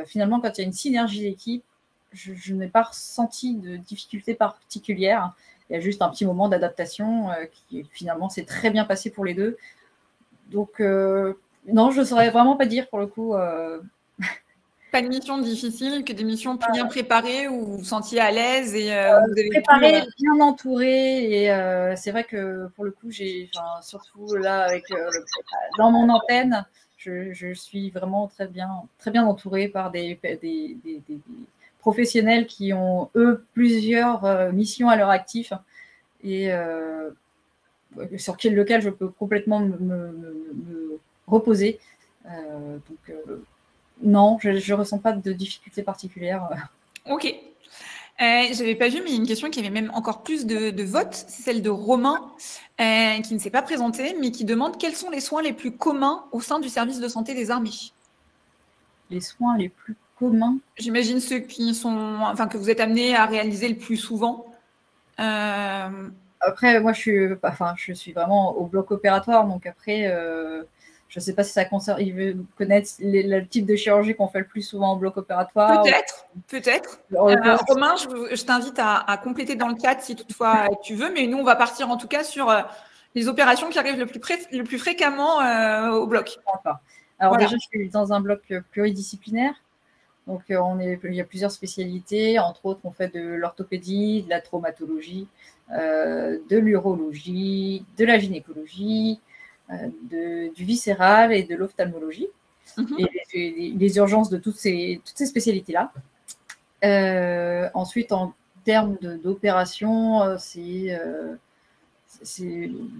B: finalement, quand il y a une synergie d'équipe, je n'ai pas ressenti de difficultés particulières. Il y a juste un petit moment d'adaptation qui, finalement, s'est très bien passé pour les 2. Donc, non, je ne saurais vraiment pas dire, pour le coup.
A: Pas de mission difficile, que des missions bien préparées où vous vous sentiez à l'aise et vous avez
B: préparé, bien entouré. Et c'est vrai que pour le coup, surtout là, dans mon antenne, je suis vraiment très bien entourée par des professionnels qui ont, eux, plusieurs missions à leur actif et sur lequel je peux complètement me reposer. Non, je ne ressens pas de difficultés particulières.
A: Ok. Je n'avais pas vu, mais il y a une question qui avait même encore plus de votes. C'est celle de Romain, qui ne s'est pas présenté, mais qui demande quels sont les soins les plus communs au sein du service de santé des armées? Les
B: soins les plus communs?
A: J'imagine ceux que vous êtes amenés à réaliser le plus souvent.
B: Après, moi, je suis vraiment au bloc opératoire, donc après... je ne sais pas si ça concerne. Il veut connaître le type de chirurgie qu'on fait le plus souvent en bloc opératoire.
A: Peut-être. Romain, je t'invite à compléter dans le chat si toutefois tu veux. Mais nous, on va partir en tout cas sur les opérations qui arrivent le plus fréquemment au bloc.
B: Alors déjà, je suis dans un bloc pluridisciplinaire. Donc, il y a plusieurs spécialités. Entre autres, on fait de l'orthopédie, de la traumatologie, de l'urologie, de la gynécologie, du viscéral et de l'ophtalmologie, et les urgences de toutes ces spécialités-là. Ensuite, en termes d'opération, c'est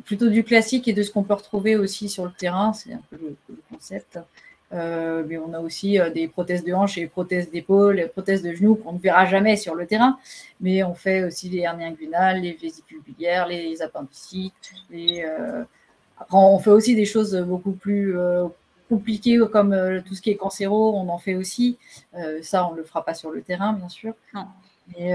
B: plutôt du classique et de ce qu'on peut retrouver aussi sur le terrain, c'est un peu le concept. Mais on a aussi des prothèses de hanche et prothèses d'épaule, et prothèses de genoux qu'on ne verra jamais sur le terrain, mais on fait aussi les hernies inguinales, les vésicules biliaires, les appendicites, après, on fait aussi des choses beaucoup plus compliquées comme tout ce qui est cancéro, on en fait aussi. Ça, on ne le fera pas sur le terrain, bien sûr.
A: Non.
B: Et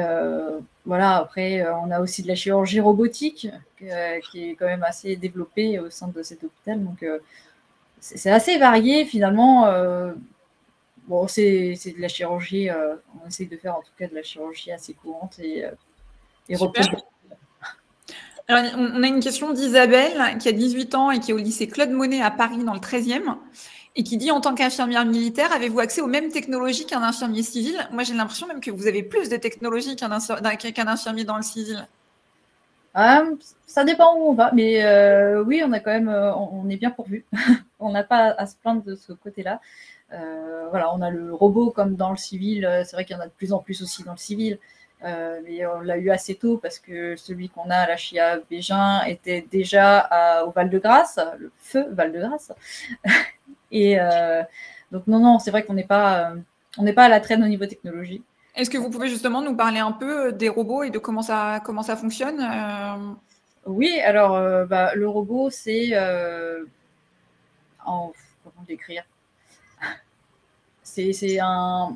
B: voilà, après, on a aussi de la chirurgie robotique qui est quand même assez développée au sein de cet hôpital. Donc, c'est assez varié finalement. Bon, c'est de la chirurgie, on essaye de faire en tout cas de la chirurgie assez courante et reproduite.
A: Alors, on a une question d'Isabelle qui a 18 ans et qui est au lycée Claude Monet à Paris dans le 13e Et qui dit, en tant qu'infirmière militaire, avez-vous accès aux mêmes technologies qu'un infirmier civil? Moi, j'ai l'impression même que vous avez plus de technologies qu'un infirmier dans le civil.
B: Ça dépend où on va, mais oui, on a quand même, on est bien pourvu. On n'a pas à se plaindre de ce côté-là. Voilà, on a le robot comme dans le civil. C'est vrai qu'il y en a de plus en plus aussi dans le civil. Mais on l'a eu assez tôt parce que celui qu'on a à la Chia Bégin était déjà au Val-de-Grâce, le feu Val-de-Grâce. Et donc non, c'est vrai qu'on n'est pas à la traîne au niveau technologie.
A: Est-ce que vous pouvez justement nous parler un peu des robots et de comment ça fonctionne?
B: Oui, alors le robot, c'est comment décrire? C'est un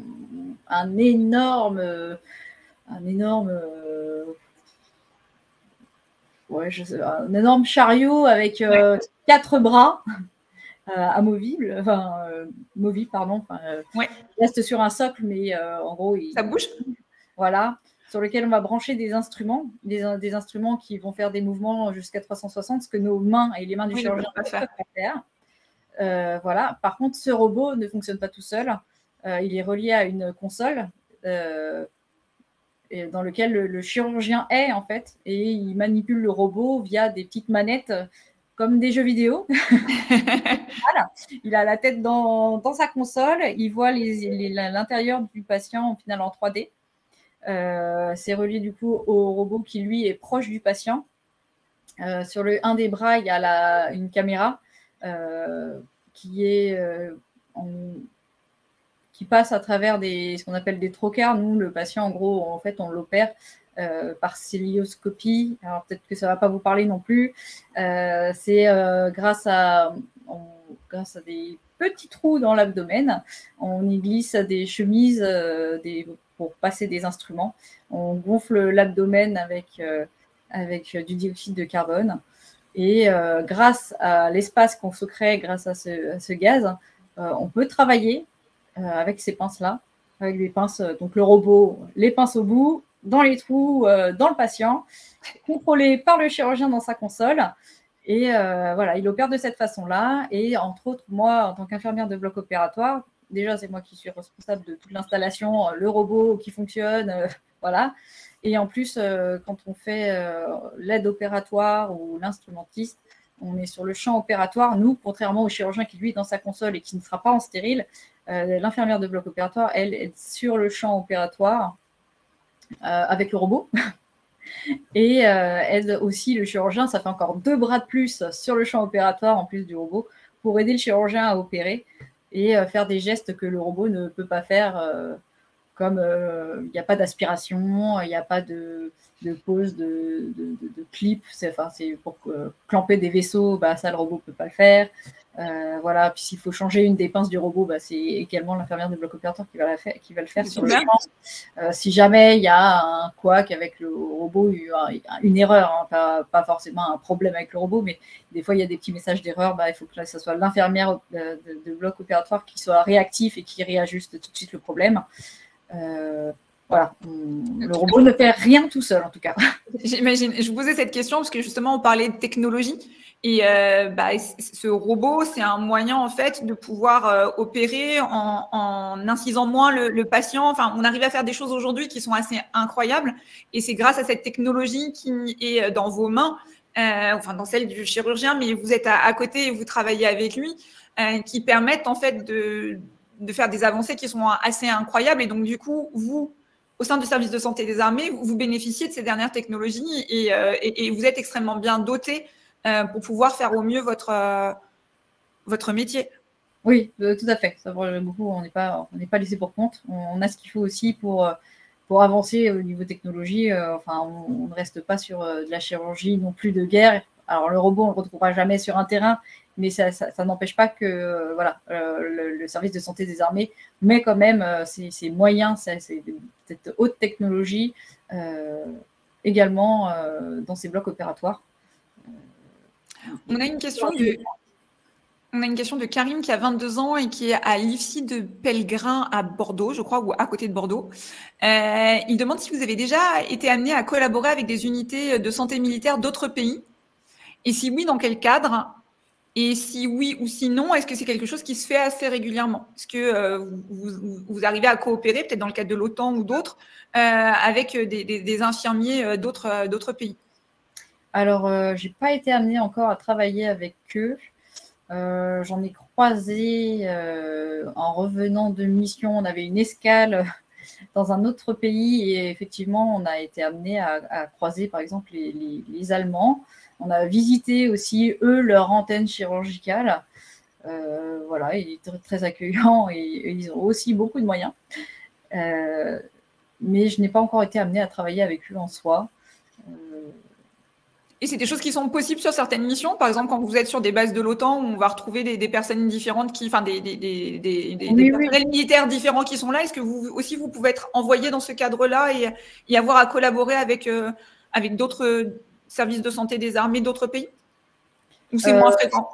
B: énorme un énorme chariot avec 4 bras amovibles, movibles, pardon.
A: Ouais.
B: Il reste sur un socle, mais en gros,
A: ça bouge.
B: Voilà, sur lequel on va brancher des instruments, des instruments qui vont faire des mouvements jusqu'à 360, ce que nos mains et les mains du chirurgien ne peuvent pas faire. Voilà. Par contre, ce robot ne fonctionne pas tout seul. Il est relié à une console dans lequel le chirurgien est, en fait, et il manipule le robot via des petites manettes comme des jeux vidéo. Voilà. Il a la tête dans sa console, il voit l'intérieur du patient au final en 3D. C'est relié du coup au robot qui lui est proche du patient. Sur un des bras, il y a une caméra qui passe à travers ce qu'on appelle des trocars. Nous, le patient, en gros, en fait, on l'opère par célioscopie. Alors peut-être que ça ne va pas vous parler non plus. C'est grâce à des petits trous dans l'abdomen. On y glisse des chemises pour passer des instruments. On gonfle l'abdomen avec du dioxyde de carbone. Et grâce à l'espace qu'on se crée grâce à ce gaz, on peut travailler avec ces pinces-là, avec des pinces, donc le robot, les pinces au bout, dans les trous, dans le patient, contrôlé par le chirurgien dans sa console. Et voilà, il opère de cette façon-là. Et entre autres, moi, en tant qu'infirmière de bloc opératoire, déjà, c'est moi qui suis responsable de toute l'installation, le robot qui fonctionne, voilà. Et en plus, quand on fait l'aide opératoire ou l'instrumentiste, on est sur le champ opératoire. Nous, contrairement au chirurgien qui, lui, est dans sa console et qui ne sera pas en stérile, l'infirmière de bloc opératoire, elle est sur le champ opératoire avec le robot. Et aide aussi le chirurgien. Ça fait encore 2 bras de plus sur le champ opératoire en plus du robot pour aider le chirurgien à opérer et faire des gestes que le robot ne peut pas faire, comme il n'y a pas d'aspiration, il n'y a pas de pose de clip. C'est pour clamper des vaisseaux, ça le robot ne peut pas le faire. Voilà. Puis s'il faut changer une des pinces du robot, c'est également l'infirmière de bloc opératoire qui va le faire sur le champ. Si jamais il y a un couac avec le robot, une erreur, hein, pas forcément un problème avec le robot, mais des fois il y a des petits messages d'erreur, il faut que ce soit l'infirmière de bloc opératoire qui soit réactif et qui réajuste tout de suite le problème. Voilà, le robot ne fait rien tout seul en tout cas.
A: J'imagine. Je vous posais cette question parce que justement on parlait de technologie et ce robot c'est un moyen en fait de pouvoir opérer en incisant moins le patient. Enfin, on arrive à faire des choses aujourd'hui qui sont assez incroyables et c'est grâce à cette technologie qui est dans vos mains, enfin dans celle du chirurgien, mais vous êtes à côté et vous travaillez avec lui, qui permettent en fait de faire des avancées qui sont assez incroyables. Et donc, du coup, vous, au sein du service de santé des armées, vous bénéficiez de ces dernières technologies et vous êtes extrêmement bien doté pour pouvoir faire au mieux votre métier.
B: Oui, tout à fait. Ça, beaucoup, on n'est pas laissé pour compte. On a ce qu'il faut aussi pour avancer au niveau technologie. Enfin, on ne reste pas sur de la chirurgie non plus de guerre. Alors, le robot, on ne le retrouvera jamais sur un terrain, mais ça n'empêche pas que voilà, le service de santé des armées met quand même ces moyens, cette haute technologie également dans ces blocs opératoires.
A: On a une question de Karim qui a 22 ans et qui est à l'IFSI de Pellegrin à Bordeaux, je crois, ou à côté de Bordeaux. Il demande si vous avez déjà été amené à collaborer avec des unités de santé militaire d'autres pays. Et si oui, dans quel cadre? Et si oui ou si non, est-ce que c'est quelque chose qui se fait assez régulièrement? Est-ce que vous arrivez à coopérer, peut-être dans le cadre de l'OTAN ou d'autres, avec des infirmiers d'autres pays?
B: Alors, j'ai pas été amenée encore à travailler avec eux. J'en ai croisé en revenant de mission. On avait une escale dans un autre pays et effectivement, on a été amené à croiser par exemple les Allemands. On a visité aussi, eux, leur antenne chirurgicale. Voilà, ils étaient très accueillants et ils ont aussi beaucoup de moyens. Mais je n'ai pas encore été amenée à travailler avec eux en soi.
A: Et c'est des choses qui sont possibles sur certaines missions. Par exemple, quand vous êtes sur des bases de l'OTAN, où on va retrouver des personnes différentes, enfin des personnels militaires différents qui sont là. Est-ce que vous aussi vous pouvez être envoyé dans ce cadre-là et avoir à collaborer avec d'autres services de santé des armées d'autres pays? Ou c'est moins fréquent?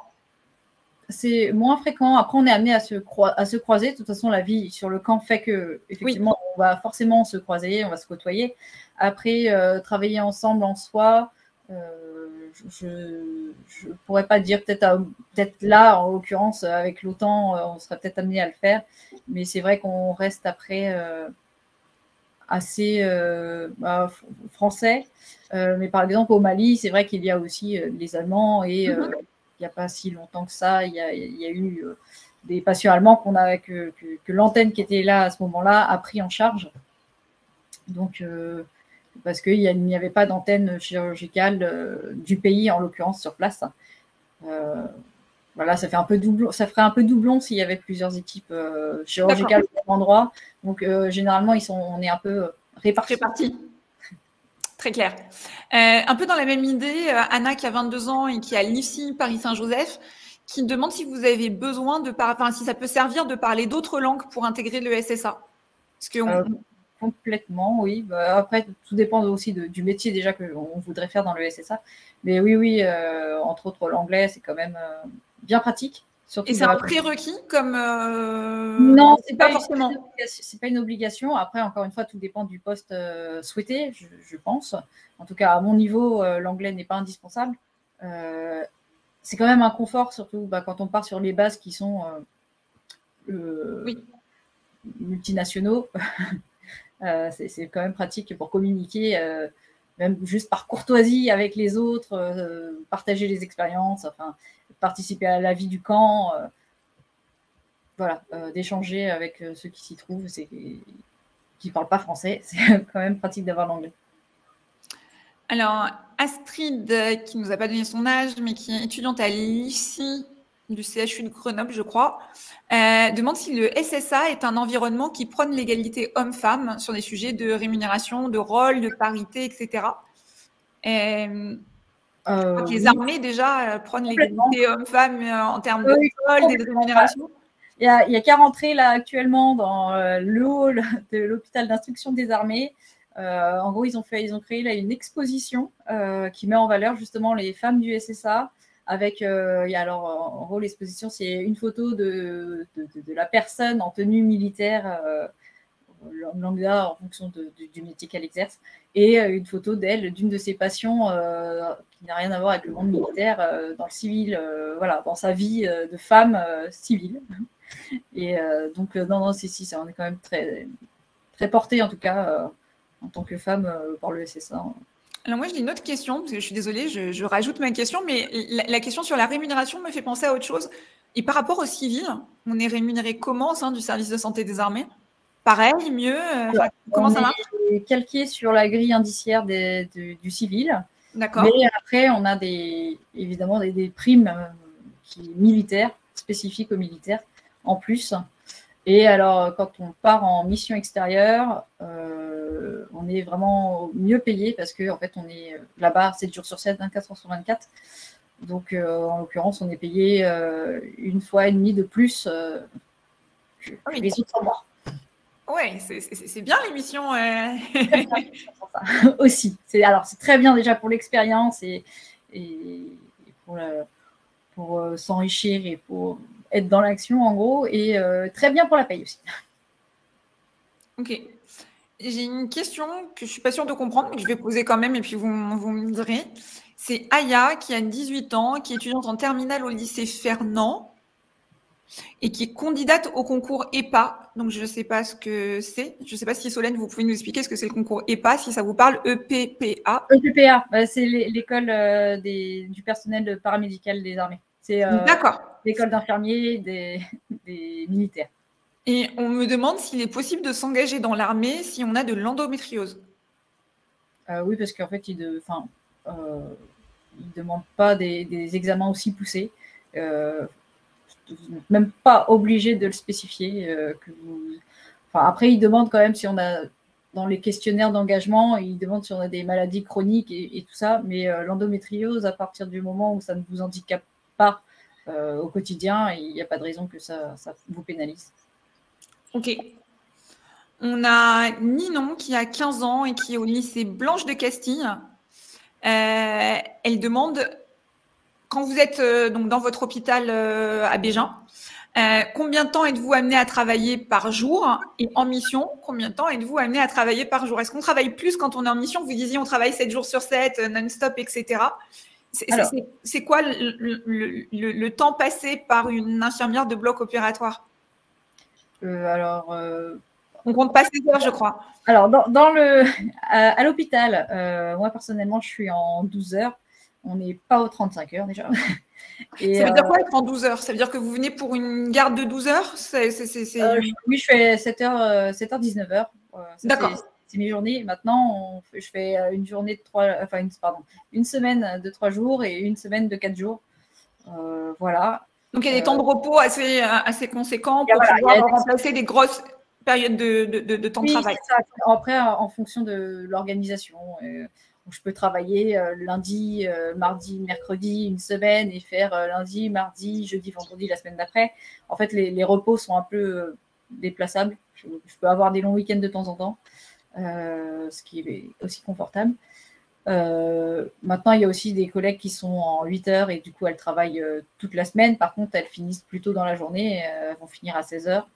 B: C'est moins fréquent. Après, on est amené à se croiser. De toute façon, la vie sur le camp fait que, effectivement, on va forcément se croiser, on va se côtoyer. Après, travailler ensemble en soi, je ne pourrais pas dire, peut-être là, en l'occurrence, avec l'OTAN, on serait peut-être amené à le faire. Mais c'est vrai qu'on reste après assez français. Mais par exemple, au Mali, c'est vrai qu'il y a aussi les Allemands et il n'y a pas si longtemps que ça, il y a eu des patients allemands que l'antenne qui était là à ce moment-là a pris en charge. Donc, parce qu'il n'y avait pas d'antenne chirurgicale du pays, en l'occurrence, sur place. Voilà, ça ferait un peu doublon s'il y avait plusieurs équipes chirurgicales au même endroit. Donc, généralement, on est un peu répartis.
A: Très clair. Un peu dans la même idée, Anna qui a 22 ans et qui est à l'IFSI Paris-Saint-Joseph, qui demande si vous avez besoin si ça peut servir de parler d'autres langues pour intégrer le SSA.
B: Complètement, oui. Bah, après, tout dépend aussi du métier déjà qu'on voudrait faire dans le SSA. Mais oui, entre autres, l'anglais, c'est quand même bien pratique.
A: Et c'est un prérequis comme
B: non, c'est pas forcément. C'est pas une obligation. Après, encore une fois, tout dépend du poste souhaité, je pense. En tout cas, à mon niveau, l'anglais n'est pas indispensable. C'est quand même un confort, surtout quand on part sur les bases qui sont multinationaux. C'est quand même pratique pour communiquer, même juste par courtoisie avec les autres, partager les expériences, enfin, participer à la vie du camp. Voilà, d'échanger avec ceux qui s'y trouvent, qui ne parlent pas français. C'est quand même pratique d'avoir l'anglais.
A: Alors, Astrid, qui ne nous a pas donné son âge, mais qui est étudiante à l'IFSI du CHU de Grenoble, je crois, demande si le SSA est un environnement qui prône l'égalité homme-femme sur des sujets de rémunération, de rôle, de parité, etc. Je crois que les armées, déjà, prônent l'égalité homme-femme en termes de rôle et de rémunération.
B: Il y a qu'à rentrer là actuellement dans le hall de l'hôpital d'instruction des armées. En gros, ils ont créé là une exposition qui met en valeur justement les femmes du SSA. Avec, alors, en gros, l'exposition, c'est une photo de la personne en tenue militaire lambda en fonction du métier qu'elle exerce, et une photo d'elle, d'une de ses passions qui n'a rien à voir avec le monde militaire, dans le civil, voilà, dans sa vie de femme civile. Et donc, non, si, ça en est quand même très, très porté, en tout cas, en tant que femme, par le SSA.
A: Alors moi, j'ai une autre question, parce que je suis désolée, je rajoute ma question, mais la question sur la rémunération me fait penser à autre chose. Et par rapport aux civils, on est rémunéré comment au sein du service de santé des armées? Pareil, mieux comment ça marche?
B: On est calqué sur la grille indiciaire du civil.
A: D'accord.
B: Mais après, on a évidemment des primes militaires, spécifiques aux militaires, en plus. Et alors, quand on part en mission extérieure, on est vraiment mieux payé parce qu'en fait, on est là-bas 7 jours sur 7, 24 heures sur 24. Donc, en l'occurrence, on est payé une fois et demie de plus que les autres mois.
A: Oui, c'est bien l'émission.
B: Aussi. C'est très bien déjà pour l'expérience et pour s'enrichir et pour être dans l'action en gros, et très bien pour la paye aussi.
A: Ok. J'ai une question que je suis pas sûre de comprendre, mais que je vais poser quand même et puis vous me direz. C'est Aya qui a 18 ans, qui est étudiante en terminale au lycée Fernand et qui est candidate au concours EPA. Donc, je ne sais pas ce que c'est. Je ne sais pas si Solène, vous pouvez nous expliquer ce que c'est le concours EPA, si ça vous parle, EPPA.
B: EPPA, c'est l'école du personnel paramédical des armées. C'est
A: D'accord.
B: l'école d'infirmiers des militaires.
A: Et on me demande s'il est possible de s'engager dans l'armée si on a de l'endométriose.
B: Oui, parce qu'en fait, ils ne demandent pas des examens aussi poussés. Vous n'êtes même pas obligé de le spécifier. Après, ils demandent quand même si on a, dans les questionnaires d'engagement, ils demandent si on a des maladies chroniques et tout ça. Mais l'endométriose, à partir du moment où ça ne vous handicape pas au quotidien, il n'y a pas de raison que ça vous pénalise.
A: Ok. On a Ninon qui a 15 ans et qui est au lycée Blanche de Castille. Elle demande, quand vous êtes donc dans votre hôpital à Bégin, combien de temps êtes-vous amené à travailler par jour? Et en mission, combien de temps êtes-vous amené à travailler par jour? Est-ce qu'on travaille plus quand on est en mission? Vous disiez on travaille 7 jours sur 7, non-stop, etc. C'est quoi le temps passé par une infirmière de bloc opératoire? On compte pas ses heures, je crois.
B: Alors, à l'hôpital, moi, personnellement, je suis en 12 heures. On n'est pas aux 35 heures, déjà.
A: Et ça veut dire quoi être en 12 heures? Ça veut dire que vous venez pour une garde de 12 heures?
B: Oui, je fais 7h, 19h.
A: D'accord.
B: C'est mes journées. Maintenant, je fais une journée de 3... Enfin, une semaine de 3 jours et une semaine de 4 jours. Voilà.
A: Donc, il y a des temps de repos assez conséquents pour pouvoir remplacer des grosses périodes de temps de travail.
B: Ça. Après, en fonction de l'organisation, je peux travailler lundi, mardi, mercredi, une semaine et faire lundi, mardi, jeudi, vendredi la semaine d'après. En fait, les repos sont un peu déplaçables. Je peux avoir des longs week-ends de temps en temps, ce qui est aussi confortable. Maintenant, il y a aussi des collègues qui sont en 8 heures et du coup, elles travaillent toute la semaine. Par contre, elles finissent plus tôt dans la journée. Elles vont finir à 16 heures.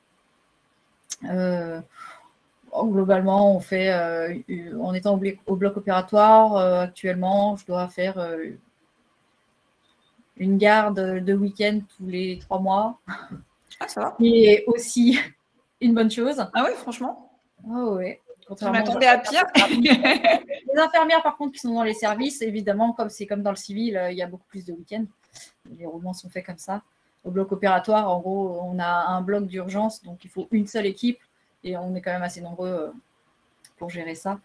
B: Globalement, en étant au bloc opératoire, actuellement, je dois faire une garde de week-end tous les 3 mois.
A: Ah, ça va.
B: Qui est aussi une bonne chose.
A: Ah oui, franchement.
B: Oh, ouais.
A: Je m'attendais à pire.
B: Les infirmières, par contre, qui sont dans les services, évidemment, comme c'est comme dans le civil, il y a beaucoup plus de week-ends. Les roulements sont faits comme ça. Au bloc opératoire, en gros, on a un bloc d'urgence, donc il faut une seule équipe et on est quand même assez nombreux pour gérer ça.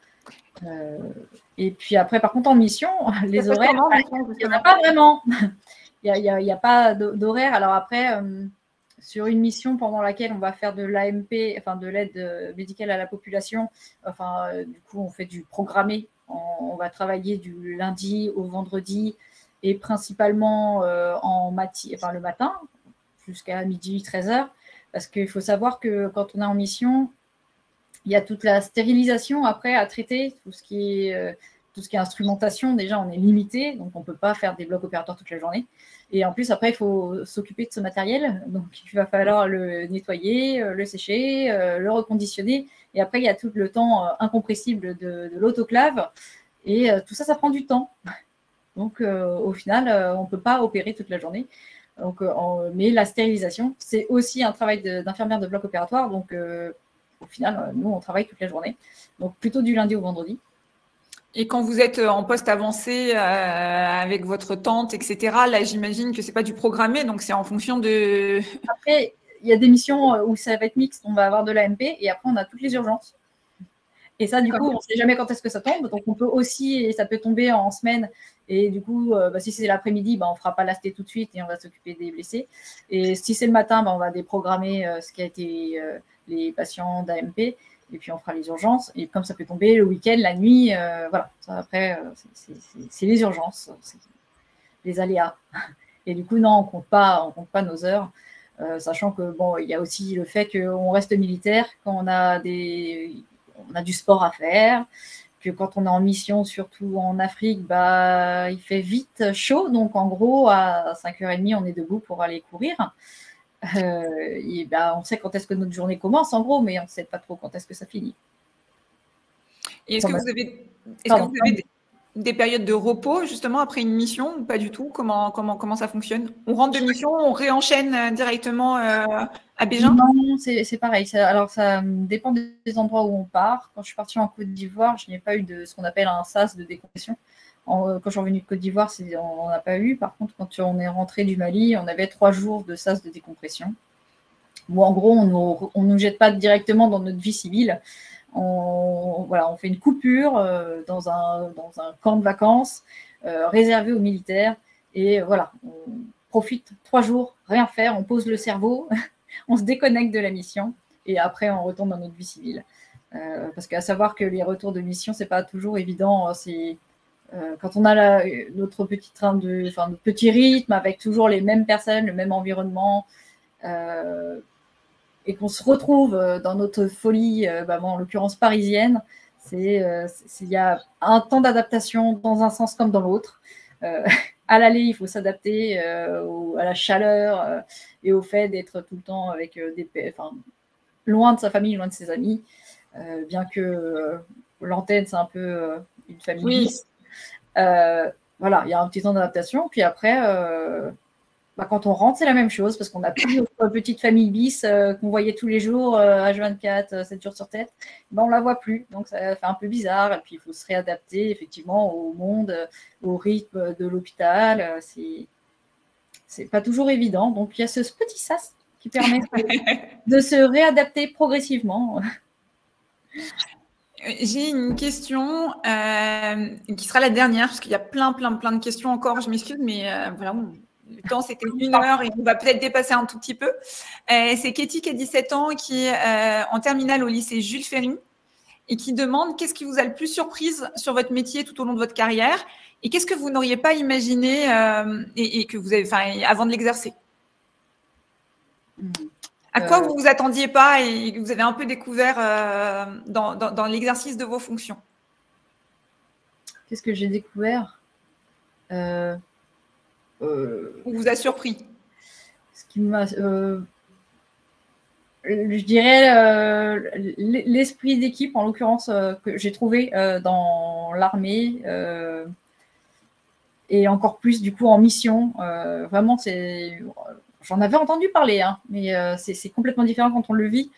B: Et puis après, par contre, en mission, les horaires, il n'y en a pas vraiment. Il n'y a pas d'horaire. Alors après, sur une mission pendant laquelle on va faire de l'AMP, enfin de l'aide médicale à la population, du coup, on fait du programmé. On va travailler du lundi au vendredi et principalement le matin jusqu'à midi, 13h. Parce qu'il faut savoir que quand on est en mission, il y a toute la stérilisation après à traiter, tout ce qui est instrumentation. Déjà, on est limité, donc on ne peut pas faire des blocs opératoires toute la journée. Et en plus, après, il faut s'occuper de ce matériel. Donc, il va falloir le nettoyer, le sécher, le reconditionner. Et après, il y a tout le temps incompressible de l'autoclave. Et tout ça, ça prend du temps. Donc, au final, on ne peut pas opérer toute la journée. Donc, mais la stérilisation, c'est aussi un travail d'infirmière de bloc opératoire. Donc, au final, nous, on travaille toute la journée. Donc, plutôt du lundi au vendredi.
A: Et quand vous êtes en poste avancé avec votre tante, etc., là, j'imagine que ce n'est pas du programmé, donc c'est en fonction de…
B: Après, il y a des missions où ça va être mixte. On va avoir de l'AMP et après, on a toutes les urgences. Et ça, du coup, on ne sait jamais quand est-ce que ça tombe. Donc, on peut aussi, et ça peut tomber en semaine. Et du coup, si c'est l'après-midi, on ne fera pas l'asté tout de suite et on va s'occuper des blessés. Et si c'est le matin, on va déprogrammer ce qui a été les patients d'AMP. Et puis, on fera les urgences. Et comme ça peut tomber le week-end, la nuit, voilà. Ça, après, c'est les urgences, les aléas. Et du coup, non, on compte pas nos heures. Sachant que, il y a aussi le fait qu'on reste militaire quand on a du sport à faire, que quand on est en mission, surtout en Afrique, il fait vite chaud. Donc, en gros, à 5h30, on est debout pour aller courir. On sait quand est-ce que notre journée commence, en gros, mais on ne sait pas trop quand est-ce que ça finit.
A: Et est-ce que vous avez des périodes de repos justement après une mission ou pas du tout? Comment ça fonctionne? On rentre de mission, on réenchaîne directement à Bégin?
B: Non, c'est pareil. Alors, ça dépend des endroits où on part. Quand je suis partie en Côte d'Ivoire, je n'ai pas eu de ce qu'on appelle un sas de décompression. Quand je suis revenue de Côte d'Ivoire, on n'en a pas eu. Par contre, quand on est rentré du Mali, on avait 3 jours de sas de décompression. Où en gros, on ne nous jette pas directement dans notre vie civile. On fait une coupure dans un camp de vacances réservé aux militaires. Et voilà, on profite 3 jours, rien faire, on pose le cerveau, on se déconnecte de la mission et après on retourne dans notre vie civile. Parce qu'à savoir que les retours de mission, c'est pas toujours évident. Quand on a notre petit notre petit rythme avec toujours les mêmes personnes, le même environnement, et qu'on se retrouve dans notre folie, en l'occurrence parisienne, il y a un temps d'adaptation dans un sens comme dans l'autre. À l'aller, il faut s'adapter à la chaleur et au fait d'être tout le temps avec loin de sa famille, loin de ses amis, bien que l'antenne, c'est un peu une famille bis. Voilà, il y a un petit temps d'adaptation. Puis après, quand on rentre, c'est la même chose parce qu'on n'a plus notre petite famille bis qu'on voyait tous les jours, H24, 7 jours sur 7. On ne la voit plus. Donc, ça fait un peu bizarre. Et puis, il faut se réadapter effectivement au monde, au rythme de l'hôpital. C'est pas toujours évident. Donc, il y a ce petit sas qui permet de se réadapter progressivement.
A: J'ai une question qui sera la dernière parce qu'il y a plein de questions encore. Je m'excuse, mais voilà. Le temps, c'était 1 heure et on va peut-être dépasser un tout petit peu. C'est Katie qui a 17 ans, qui est en terminale au lycée Jules Ferry et qui demande qu'est-ce qui vous a le plus surprise sur votre métier tout au long de votre carrière et qu'est-ce que vous n'auriez pas imaginé et que vous avez, avant de l'exercer. À quoi vous ne vous attendiez pas et que vous avez un peu découvert dans l'exercice de vos fonctions?
B: Qu'est-ce que j'ai découvert
A: On vous a surpris?
B: Ce qui m'a, je dirais l'esprit d'équipe, en l'occurrence, que j'ai trouvé dans l'armée et encore plus du coup en mission. Vraiment, j'en avais entendu parler, hein, mais c'est complètement différent quand on le vit.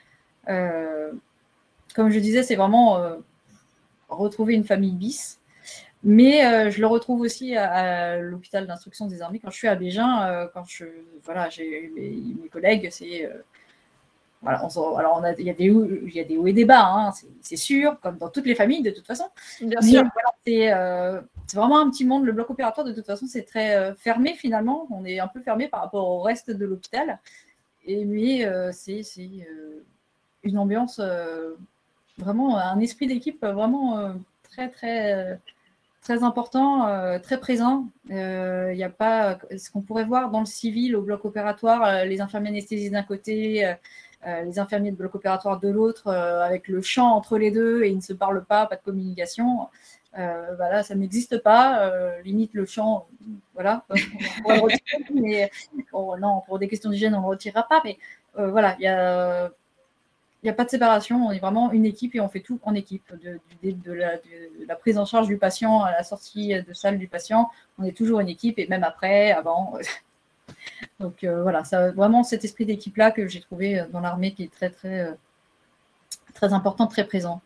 B: Comme je disais, c'est vraiment retrouver une famille bis. Mais je le retrouve aussi à l'hôpital d'instruction des armées. Quand je suis à Bégin, j'ai mes collègues, alors il y a des hauts et des bas, hein, c'est sûr, comme dans toutes les familles de toute façon.
A: Bien sûr.
B: Voilà, c'est vraiment un petit monde. Le bloc opératoire, de toute façon, c'est très fermé finalement. On est un peu fermé par rapport au reste de l'hôpital. Mais c'est une ambiance, vraiment un esprit d'équipe vraiment très important, très présent. Il n'y a pas ce qu'on pourrait voir dans le civil au bloc opératoire, les infirmiers anesthésistes d'un côté, les infirmiers de bloc opératoire de l'autre, avec le chant entre les deux et ils ne se parlent pas de communication. Voilà, ça n'existe pas. Limite le chant, voilà, on pourrait le retirer, mais non, pour des questions d'hygiène, on ne le retirera pas. Mais voilà, il n'y a pas de séparation, on est vraiment une équipe et on fait tout en équipe. De la prise en charge du patient à la sortie de salle du patient, on est toujours une équipe et même après, avant. Donc voilà, ça, vraiment cet esprit d'équipe-là que j'ai trouvé dans l'armée qui est très important, très présent.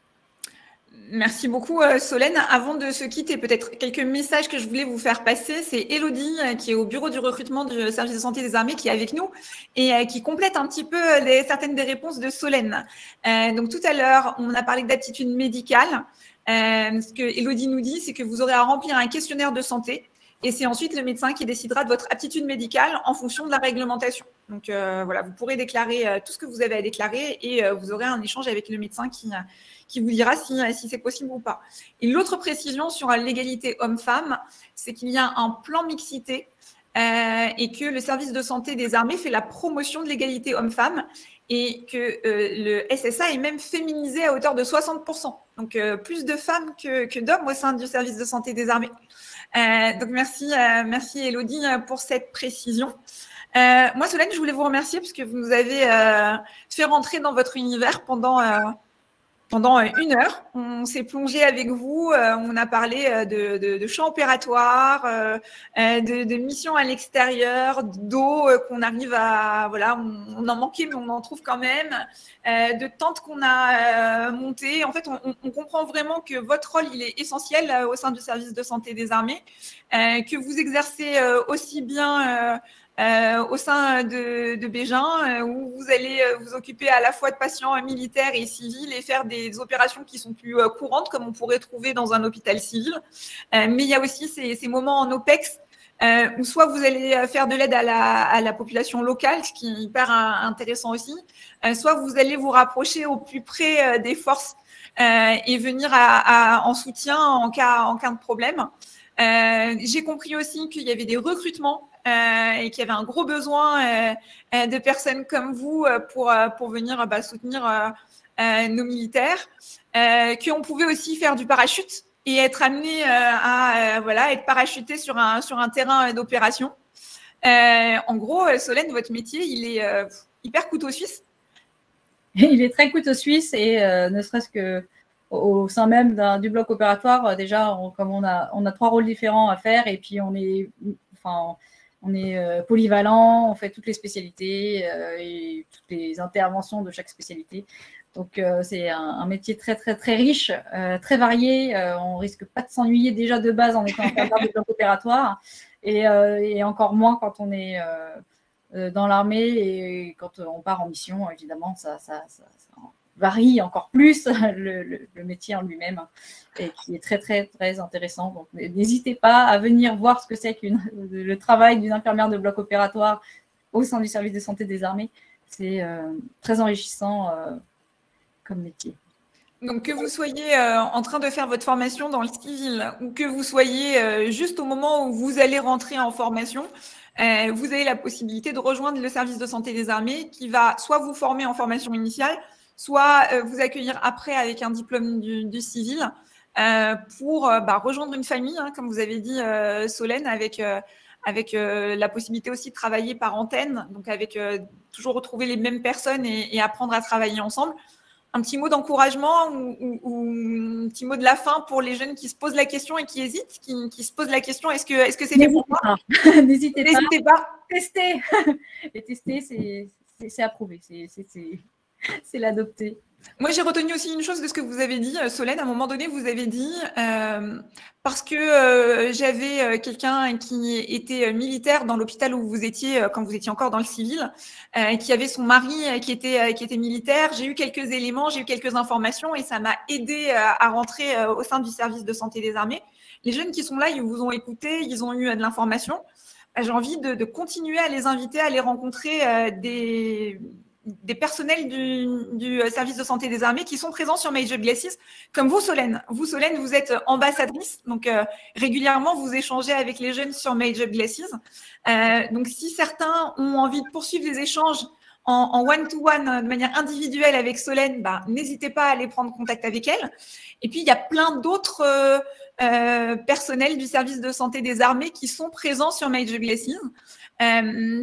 A: Merci beaucoup Solène. Avant de se quitter, peut-être quelques messages que je voulais vous faire passer. C'est Elodie qui est au bureau du recrutement du service de santé des armées qui est avec nous et qui complète un petit peu certaines des réponses de Solène. Donc tout à l'heure, on a parlé d'aptitude médicale. Ce que Elodie nous dit, c'est que vous aurez à remplir un questionnaire de santé et c'est ensuite le médecin qui décidera de votre aptitude médicale en fonction de la réglementation. Donc voilà, vous pourrez déclarer tout ce que vous avez à déclarer et vous aurez un échange avec le médecin qui vous dira si c'est possible ou pas. Et l'autre précision sur l'égalité homme-femme, c'est qu'il y a un plan mixité et que le service de santé des armées fait la promotion de l'égalité homme-femme et que le SSA est même féminisé à hauteur de 60%. Donc, plus de femmes que d'hommes au sein du service de santé des armées. Donc, merci Elodie pour cette précision. Moi, Solène, je voulais vous remercier parce que vous nous avez fait rentrer dans votre univers pendant Pendant 1 heure, on s'est plongé avec vous, on a parlé de champ opératoire, de missions à l'extérieur, d'eau qu'on arrive à… Voilà, on en manquait, mais on en trouve quand même, de tentes qu'on a montées. En fait, on comprend vraiment que votre rôle, il est essentiel au sein du service de santé des armées, que vous exercez aussi bien… au sein de Bégin, où vous allez vous occuper à la fois de patients militaires et civils et faire des opérations qui sont plus courantes, comme on pourrait trouver dans un hôpital civil. Mais il y a aussi ces moments en OPEX où soit vous allez faire de l'aide à la population locale, ce qui est hyper intéressant aussi, soit vous allez vous rapprocher au plus près des forces et venir en soutien en cas de problème. J'ai compris aussi qu'il y avait des recrutements et qu'il y avait un gros besoin de personnes comme vous pour venir soutenir nos militaires, qu'on pouvait aussi faire du parachute et être amené à être parachuté sur un terrain d'opération. En gros, Solène, votre métier, il est hyper couteau suisse.
B: Il est très couteau suisse et ne serait-ce que au sein même du bloc opératoire, déjà, comme on a 3 rôles différents à faire et puis on est polyvalent, on fait toutes les spécialités et toutes les interventions de chaque spécialité. Donc, c'est un métier très, très, très riche, très varié. On risque pas de s'ennuyer déjà de base en étant infirmière de bloc opératoire et encore moins quand on est dans l'armée et quand on part en mission, évidemment, ça varie encore plus le métier en lui-même et qui est très, très, très intéressant. Donc, n'hésitez pas à venir voir ce que c'est le travail d'une infirmière de bloc opératoire au sein du service de santé des armées. C'est très enrichissant comme métier.
A: Donc, que vous soyez en train de faire votre formation dans le civil ou que vous soyez juste au moment où vous allez rentrer en formation, vous avez la possibilité de rejoindre le service de santé des armées qui va soit vous former en formation initiale, soit vous accueillir après avec un diplôme du civil pour rejoindre une famille, hein, comme vous avez dit, Solène, avec la possibilité aussi de travailler par antenne, donc avec toujours retrouver les mêmes personnes et apprendre à travailler ensemble. Un petit mot d'encouragement ou un petit mot de la fin pour les jeunes qui se posent la question et qui hésitent, qui se posent la question, est-ce que c'est fait pour moi ?
B: N'hésitez
A: pas.
B: Testez. Et tester, c'est approuvé. C'est l'adopter.
A: Moi, j'ai retenu aussi une chose de ce que vous avez dit, Solène. À un moment donné, vous avez dit, parce que j'avais quelqu'un qui était militaire dans l'hôpital où vous étiez, quand vous étiez encore dans le civil, qui avait son mari qui était militaire. J'ai eu quelques éléments, j'ai eu quelques informations et ça m'a aidé à rentrer au sein du service de santé des armées. Les jeunes qui sont là, ils vous ont écouté, ils ont eu de l'information. J'ai envie de continuer à les inviter, à les rencontrer des personnels du service de santé des armées qui sont présents sur My Job Glasses, comme vous, Solène. Vous, Solène, vous êtes ambassadrice, donc régulièrement, vous échangez avec les jeunes sur My Job Glasses. Donc, si certains ont envie de poursuivre les échanges en one-to-one, de manière individuelle avec Solène, n'hésitez pas à aller prendre contact avec elle. Et puis, il y a plein d'autres personnels du service de santé des armées qui sont présents sur My Job Glasses.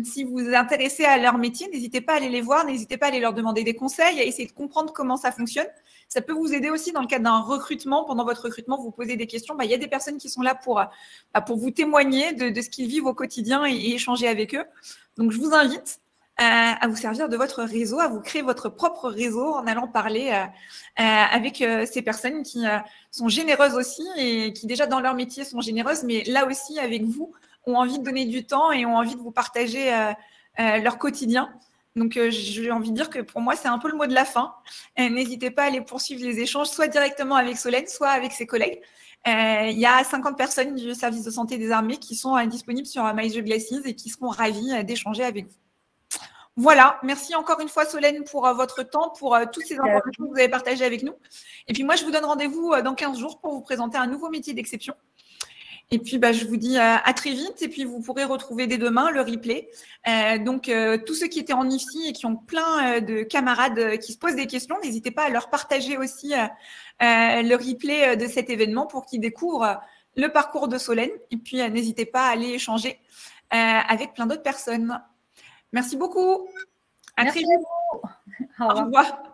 A: Si vous vous intéressez à leur métier, n'hésitez pas à aller les voir, n'hésitez pas à aller leur demander des conseils, à essayer de comprendre comment ça fonctionne. Ça peut vous aider aussi dans le cadre d'un recrutement. Pendant votre recrutement, vous posez des questions. Il y a des personnes qui sont là pour vous témoigner de ce qu'ils vivent au quotidien et échanger avec eux. Donc, je vous invite à vous servir de votre réseau, à vous créer votre propre réseau en allant parler avec ces personnes qui sont généreuses aussi et qui déjà dans leur métier sont généreuses, mais là aussi avec vous, ont envie de donner du temps et ont envie de vous partager leur quotidien. Donc, j'ai envie de dire que pour moi, c'est un peu le mot de la fin. N'hésitez pas à aller poursuivre les échanges, soit directement avec Solène, soit avec ses collègues. Il y a 50 personnes du service de santé des armées qui sont disponibles sur My Job Glasses et qui seront ravis d'échanger avec vous. Voilà, merci encore une fois Solène pour votre temps, pour toutes ces informations que vous avez partagées avec nous. Et puis moi, je vous donne rendez-vous dans 15 jours pour vous présenter un nouveau métier d'exception. Et puis, je vous dis à très vite. Et puis, vous pourrez retrouver dès demain le replay. Donc, tous ceux qui étaient en IFSI et qui ont plein de camarades qui se posent des questions, n'hésitez pas à leur partager aussi le replay de cet événement pour qu'ils découvrent le parcours de Solène. Et puis, n'hésitez pas à aller échanger avec plein d'autres personnes. Merci beaucoup. À très vite.
B: Au revoir.